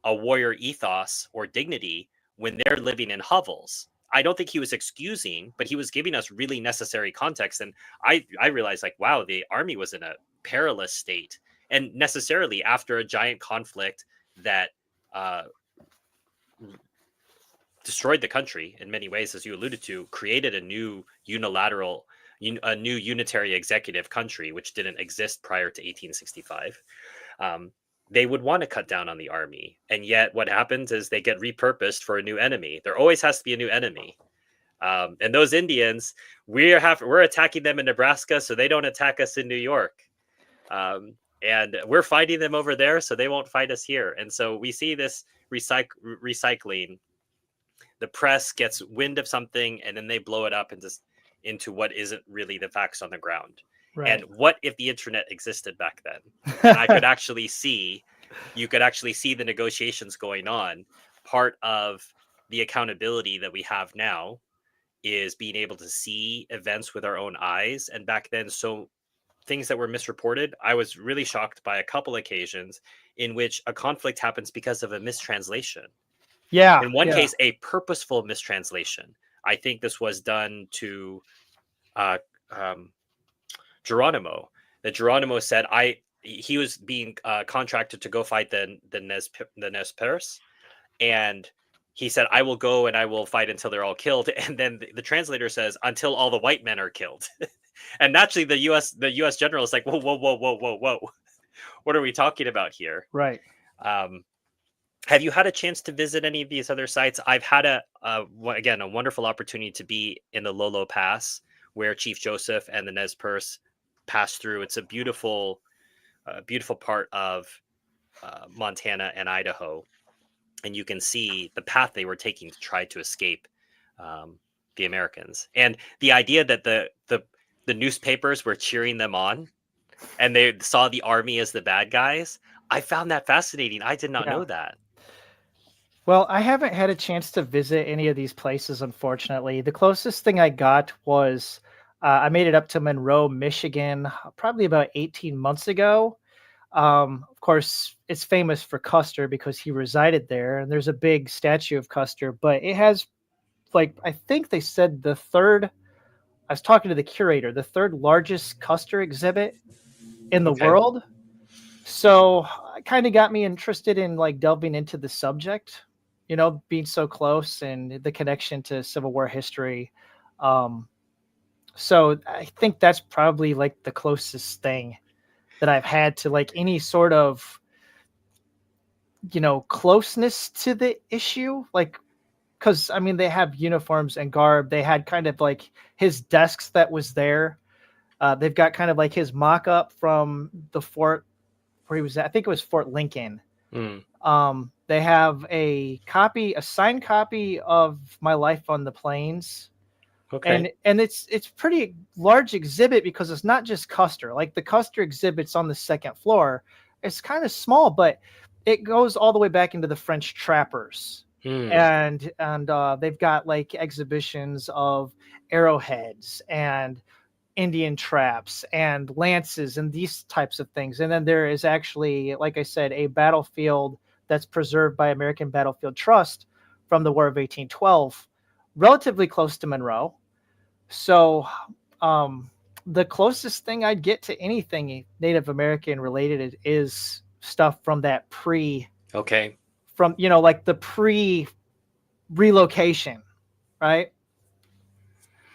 a warrior ethos or dignity when they're living in hovels? I don't think he was excusing, but he was giving us really necessary context. And I realized, like, wow, the army was in a perilous state, and necessarily after a giant conflict that destroyed the country in many ways, as you alluded to, created a new unilateral, a new unitary executive country, which didn't exist prior to 1865, they would want to cut down on the army. And yet what happens is they get repurposed for a new enemy. There always has to be a new enemy. And those Indians, we're attacking them in Nebraska, so they don't attack us in New York. And we're fighting them over there, so they won't fight us here. And so we see this recycling. The press gets wind of something, and then they blow it up into what isn't really the facts on the ground. Right. And what if the internet existed back then? And I could actually see, you could actually see the negotiations going on. Part of the accountability that we have now is being able to see events with our own eyes. And back then, so things that were misreported, I was really shocked by a couple occasions in which a conflict happens because of a mistranslation. Yeah. In one case, a purposeful mistranslation. I think this was done to Geronimo. That Geronimo said he was being contracted to go fight the Nez Perce, and he said, "I will go and I will fight until they're all killed." And then the translator says, "Until all the white men are killed." And naturally, the U.S. general is like, "Whoa, whoa, whoa, whoa, whoa, whoa! What are we talking about here?" Right. Have you had a chance to visit any of these other sites? I've had a wonderful opportunity to be in the Lolo Pass, where Chief Joseph and the Nez Perce pass through. It's a beautiful part of Montana and Idaho, and you can see the path they were taking to try to escape the Americans. And the idea that the newspapers were cheering them on, and they saw the army as the bad guys, I found that fascinating. I did not know that. Well, I haven't had a chance to visit any of these places, unfortunately. The closest thing I got was I made it up to Monroe, Michigan, probably about 18 months ago. Of course, it's famous for Custer because he resided there, and there's a big statue of Custer, but it has, like, I think they said I was talking to the curator, the third largest Custer exhibit in the world. So it kind of got me interested in like delving into the subject, being so close and the connection to Civil War history. So I think that's probably like the closest thing that I've had to like any sort of, closeness to the issue. Like, because I mean, they have uniforms and garb. They had kind of like his desks that was there. They've got kind of like his mock-up from the fort where he was at. I think it was Fort Lincoln. They have a signed copy of My Life on the Plains. Okay. And it's pretty large exhibit because it's not just Custer. Like the Custer exhibit's on the second floor. It's kind of small, but it goes all the way back into the French trappers. And they've got like exhibitions of arrowheads and Indian traps and lances and these types of things. And then there is actually, like I said, a battlefield that's preserved by American Battlefield Trust from the War of 1812, relatively close to Monroe. So the closest thing I'd get to anything Native American related is stuff from that like the pre-relocation, right?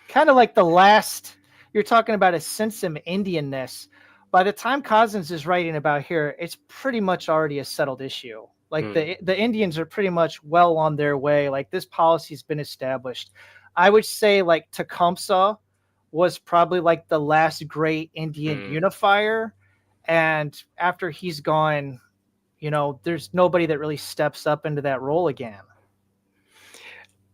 Kind of like the last, you're talking about a sense of Indianness. By the time Cozzens is writing about here, it's pretty much already a settled issue. Like the Indians are pretty much well on their way. Like this policy's been established. I would say like Tecumseh was probably like the last great Indian unifier. And after he's gone, there's nobody that really steps up into that role again.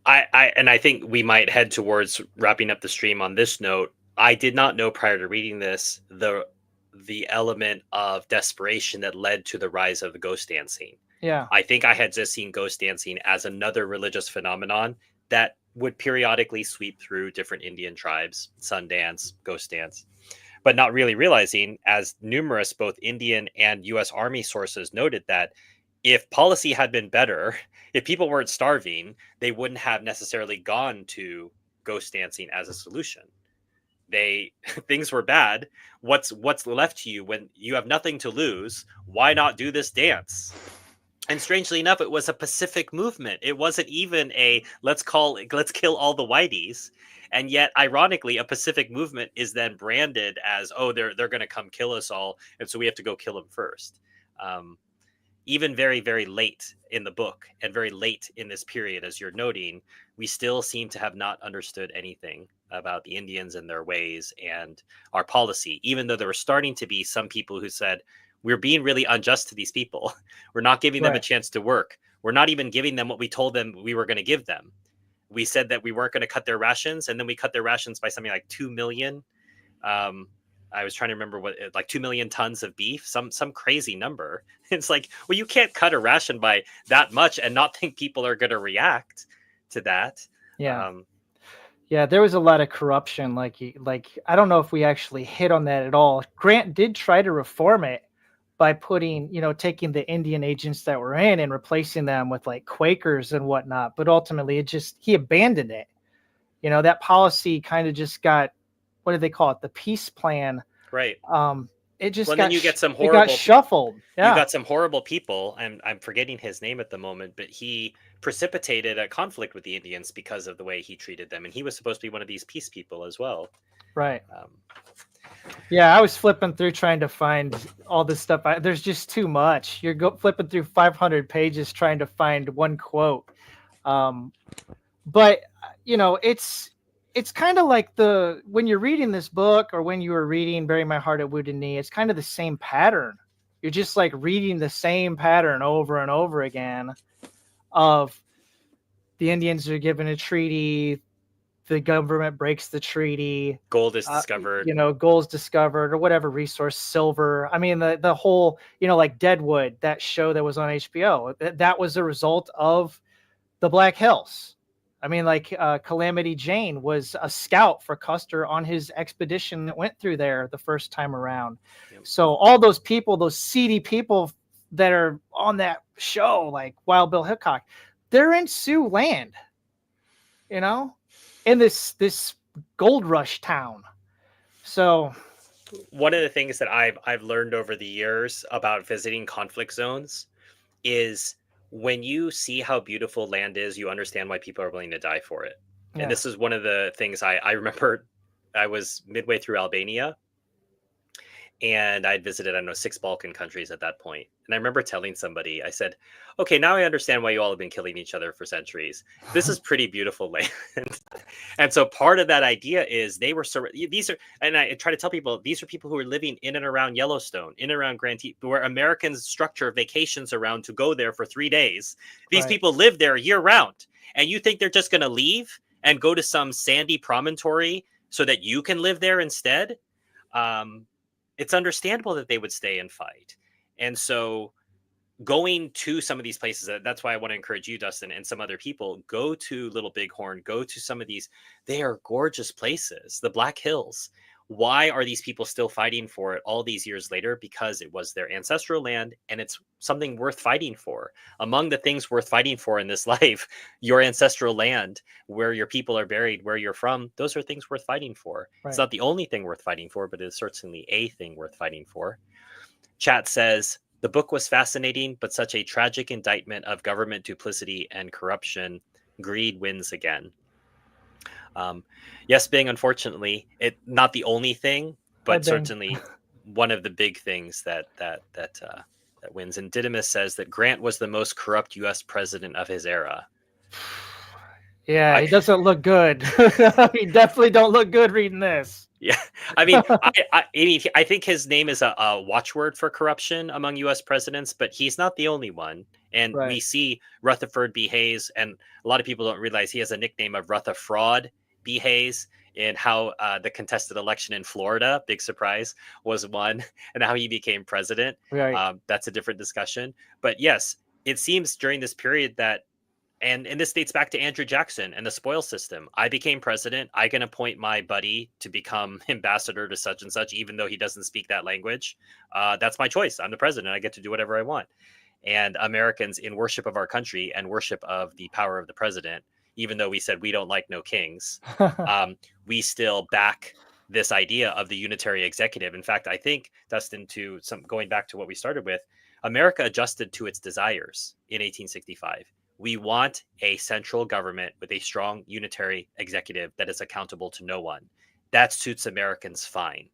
I think we might head towards wrapping up the stream on this note. I did not know prior to reading this the element of desperation that led to the rise of the ghost dancing. Yeah. I think I had just seen ghost dancing as another religious phenomenon that would periodically sweep through different Indian tribes, Sundance, ghost dance, but not really realizing, as numerous both Indian and U.S. Army sources noted, that if policy had been better, if people weren't starving, they wouldn't have necessarily gone to ghost dancing as a solution. Things were bad. What's left to you when you have nothing to lose? Why not do this dance? And strangely enough, it was a Pacific movement. It wasn't even a let's kill all the whiteys. And yet, ironically, a Pacific movement is then branded as, oh, they're going to come kill us all, and so we have to go kill them first. Um, Even very, very late in the book and very late in this period, as you're noting, we still seem to have not understood anything about the Indians and their ways and our policy, even though there were starting to be some people who said, we're being really unjust to these people. We're not giving them a Right. chance to work. We're not even giving them what we told them we were going to give them. We said that we weren't going to cut their rations, and then we cut their rations by something like 2 million. Um, I was trying to remember what, like 2 million tons of beef, some crazy number. It's like, well, you can't cut a ration by that much and not think people are going to react to that. Yeah. Um, Yeah, there was a lot of corruption. Like I don't know if we actually hit on that at all. Grant did try to reform it by putting, taking the Indian agents that were in and replacing them with like Quakers and whatnot. But ultimately, he abandoned it. That policy kind of just got, what do they call it? The peace plan. right. It just Well, then got you get some it got horrible shuffled. you Yeah, got some horrible people, and I'm forgetting his name at the moment, but he precipitated a conflict with the Indians because of the way he treated them, and he was supposed to be one of these peace people as well. right. Um, Yeah, I was flipping through trying to find all this stuff. There's just too much. You're flipping through 500 pages trying to find one quote. Um, but it's kind of like when you're reading this book or when you were reading Bury My Heart at Wounded Knee, it's kind of the same pattern. You're just like reading the same pattern over and over again of the Indians are given a treaty, the government breaks the treaty, gold is discovered. gold's discovered or whatever resource, silver. I mean, the whole, like Deadwood, that show that was on HBO, that was a result of the Black Hills. I mean, like Calamity Jane was a scout for Custer on his expedition that went through there the first time around. Yep. So all those people, those seedy people that are on that show, like Wild Bill Hickok, they're in Sioux land, in this gold rush town. So one of the things that I've learned over the years about visiting conflict zones is when you see how beautiful land is, you understand why people are willing to die for it. yeah. And this is one of the things I remember. I was midway through Albania, and I'd visited, I don't know, 6 Balkan countries at that point. And I remember telling somebody, I said, okay, now I understand why you all have been killing each other for centuries. This is pretty beautiful land. And so part of that idea is and I try to tell people, these are people who are living in and around Yellowstone, in and around Grand Teton, where Americans structure vacations around to go there for 3 days. These Right. people live there year round. And you think they're just going to leave and go to some sandy promontory so that you can live there instead? It's understandable that they would stay and fight. And so going to some of these places, that's why I want to encourage you, Dustin, and some other people, go to Little Bighorn, go to some of these. They are gorgeous places. The Black Hills. Why are these people still fighting for it all these years later? Because it was their ancestral land, and it's something worth fighting for. Among the things worth fighting for in this life, your ancestral land, where your people are buried, where you're from, those are things worth fighting for. Right. It's not the only thing worth fighting for, but it's certainly a thing worth fighting for. Chat says, the book was fascinating, but such a tragic indictment of government duplicity and corruption. Greed wins again. Yes, Bing, unfortunately, not the only thing, but certainly one of the big things that wins. And Didymus says that Grant was the most corrupt U.S. president of his era. Yeah, he doesn't look good. He definitely don't look good reading this. Yeah, I mean, I think his name is a watchword for corruption among U.S. presidents, but he's not the only one. And we see Rutherford B. Hayes, and a lot of people don't realize he has a nickname of Rutherfraud B. Hayes, in how the contested election in Florida, big surprise, was won, and how he became president. Right. That's a different discussion. But yes, it seems during this period that, and this dates back to Andrew Jackson and the spoil system. I became president. I can appoint my buddy to become ambassador to such and such, even though he doesn't speak that language. That's my choice. I'm the president. I get to do whatever I want. And Americans, in worship of our country and worship of the power of the president, even though we said we don't like no kings, we still back this idea of the unitary executive. In fact, I think, Dustin, going back to what we started with, America adjusted to its desires in 1865. We want a central government with a strong unitary executive that is accountable to no one. That suits Americans fine.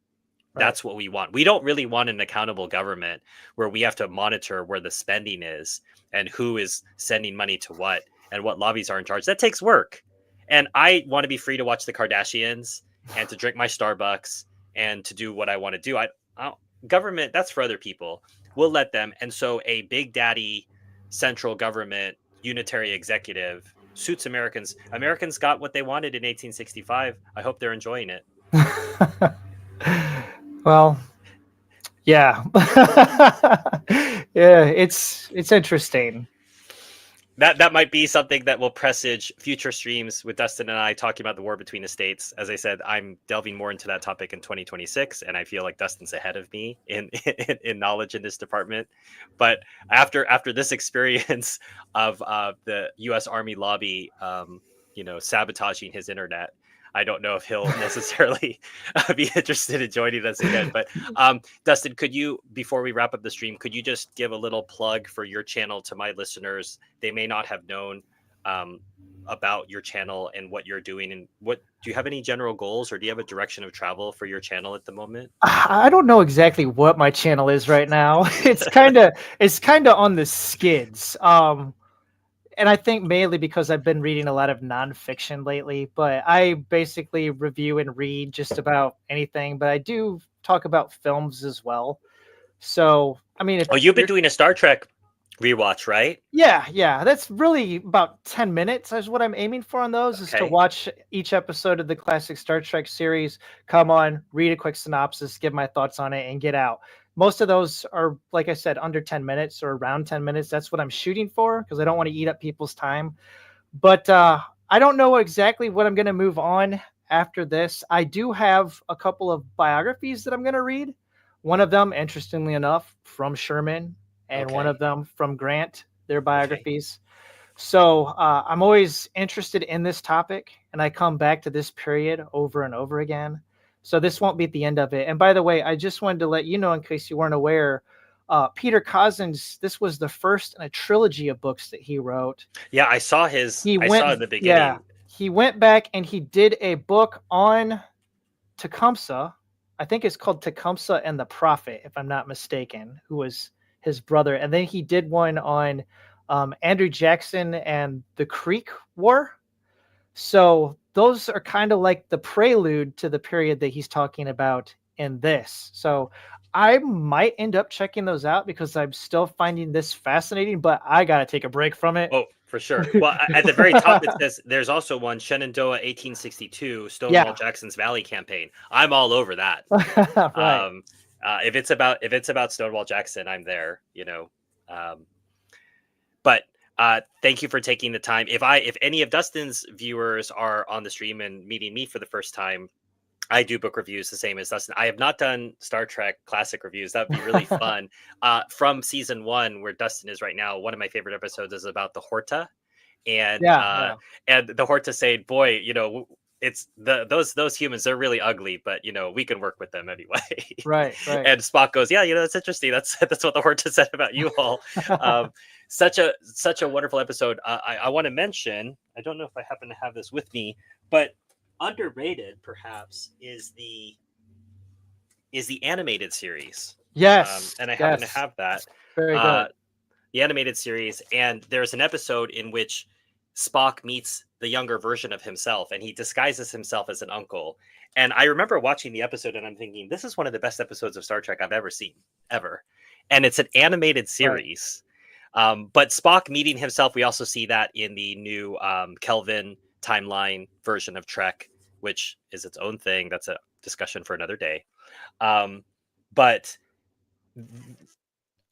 Right. That's what we want. We don't really want an accountable government where we have to monitor where the spending is and who is sending money to what lobbies are in charge. That takes work. And I want to be free to watch the Kardashians and to drink my Starbucks and to do what I want to do. I government, that's for other people. We'll let them. And so a big daddy central government unitary executive suits Americans. Americans got what they wanted in 1865. I hope they're enjoying it. Well, yeah. Yeah, it's interesting. That might be something that will presage future streams with Dustin and I talking about the war between the states. As I said, I'm delving more into that topic in 2026, and I feel like Dustin's ahead of me in knowledge in this department. But after this experience of the U.S. Army lobby, sabotaging his internet, I don't know if he'll necessarily be interested in joining us again. But Dustin, could you, before we wrap up the stream, could you just give a little plug for your channel to my listeners? They may not have known about your channel and what you're doing. And what do you have any general goals, or do you have a direction of travel for your channel at the moment? I don't know exactly what my channel is right now. It's kind of on the skids. And I think mainly because I've been reading a lot of nonfiction lately, but I basically review and read just about anything, but I do talk about films as well. So, I mean, if You've been you're, doing a Star Trek rewatch, right? yeah, that's really about 10 minutes is what I'm aiming for on those, is to Okay. watch each episode of the classic Star Trek series, come on, read a quick synopsis, give my thoughts on it, and get out. Most of those are, like I said, under 10 minutes or around 10 minutes. That's what I'm shooting for, because I don't want to eat up people's time. But I don't know exactly what I'm going to move on after this. I do have a couple of biographies that I'm going to read. One of them, interestingly enough, from Sherman, and one Okay. of them from Grant, their Okay. biographies. So I'm always interested in this topic, and I come back to this period over and over again. So this won't be at the end of it. And by the way, I just wanted to let you know, in case you weren't aware, Peter Cozzens, this was the first in a trilogy of books that he wrote. Yeah, I saw in the Yeah, beginning. he went back and he did a book on Tecumseh. I think it's called Tecumseh and the Prophet, if I'm not mistaken, who was his brother. And then he did one on Andrew Jackson and the Creek War. So those are kind of like the prelude to the period that he's talking about in this. So I might end up checking those out because I'm still finding this fascinating, but I got to take a break from it. Oh, for sure. Well, at the very top it says there's also one Shenandoah 1862 Stonewall Yeah. Jackson's Valley campaign. I'm all over that. Right. If it's about Stonewall Jackson, I'm there. But thank you for taking the time. If any of Dustin's viewers are on the stream and meeting me for the first time, I do book reviews the same as Dustin. I have not done Star Trek classic reviews. That would be really fun. From season 1, where Dustin is right now, one of my favorite episodes is about the Horta, and Yeah. the Horta saying, "Boy, it's those humans. They're really ugly, but we can work with them anyway." Right. And Spock goes, "Yeah, that's interesting. That's what the Horta said about you all." Um, such a wonderful episode. I want to mention. I don't know if I happen to have this with me, but underrated perhaps is the animated series. Yes. And I happen to have that. Very good. The animated series, and there's an episode in which Spock meets the younger version of himself, and he disguises himself as an uncle. And I remember watching the episode, and I'm thinking, this is one of the best episodes of Star Trek I've ever seen, ever. And it's an animated series. Right. But Spock meeting himself, we also see that in the new Kelvin timeline version of Trek, which is its own thing. That's a discussion for another day. But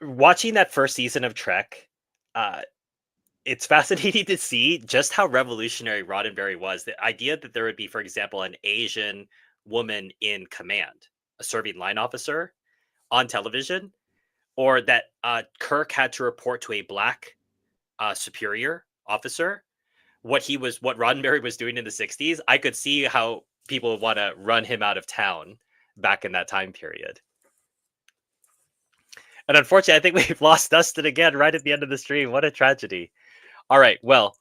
watching that first season of Trek, it's fascinating to see just how revolutionary Roddenberry was. The idea that there would be, for example, an Asian woman in command, a serving line officer on television, or that Kirk had to report to a black superior officer. What Roddenberry was doing in the 60s, I could see how people would want to run him out of town back in that time period. And unfortunately, I think we've lost Dustin again right at the end of the stream. What a tragedy. All right. Well,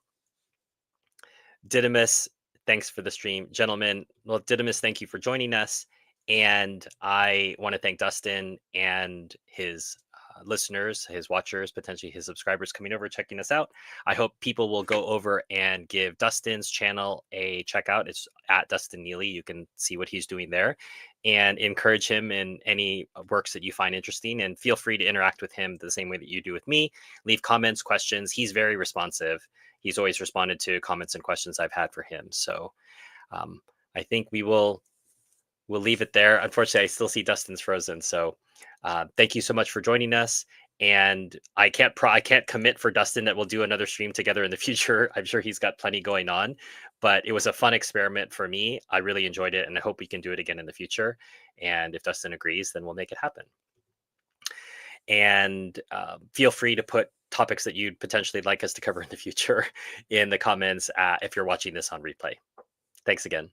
Didymus, thanks for the stream. Gentlemen, well, Didymus, thank you for joining us. And I want to thank Dustin and his listeners, his watchers, potentially his subscribers coming over, checking us out. I hope people will go over and give Dustin's channel a check out. It's at Dustin Neely. You can see what he's doing there and encourage him in any works that you find interesting. And feel free to interact with him the same way that you do with me. Leave comments, questions. He's very responsive. He's always responded to comments and questions I've had for him. So I think we'll leave it there. Unfortunately, I still see Dustin's frozen. So thank you so much for joining us. And I can't commit for Dustin that we'll do another stream together in the future. I'm sure he's got plenty going on, but it was a fun experiment for me. I really enjoyed it, and I hope we can do it again in the future. And if Dustin agrees, then we'll make it happen. And feel free to put topics that you'd potentially like us to cover in the future in the comments if you're watching this on replay. Thanks again.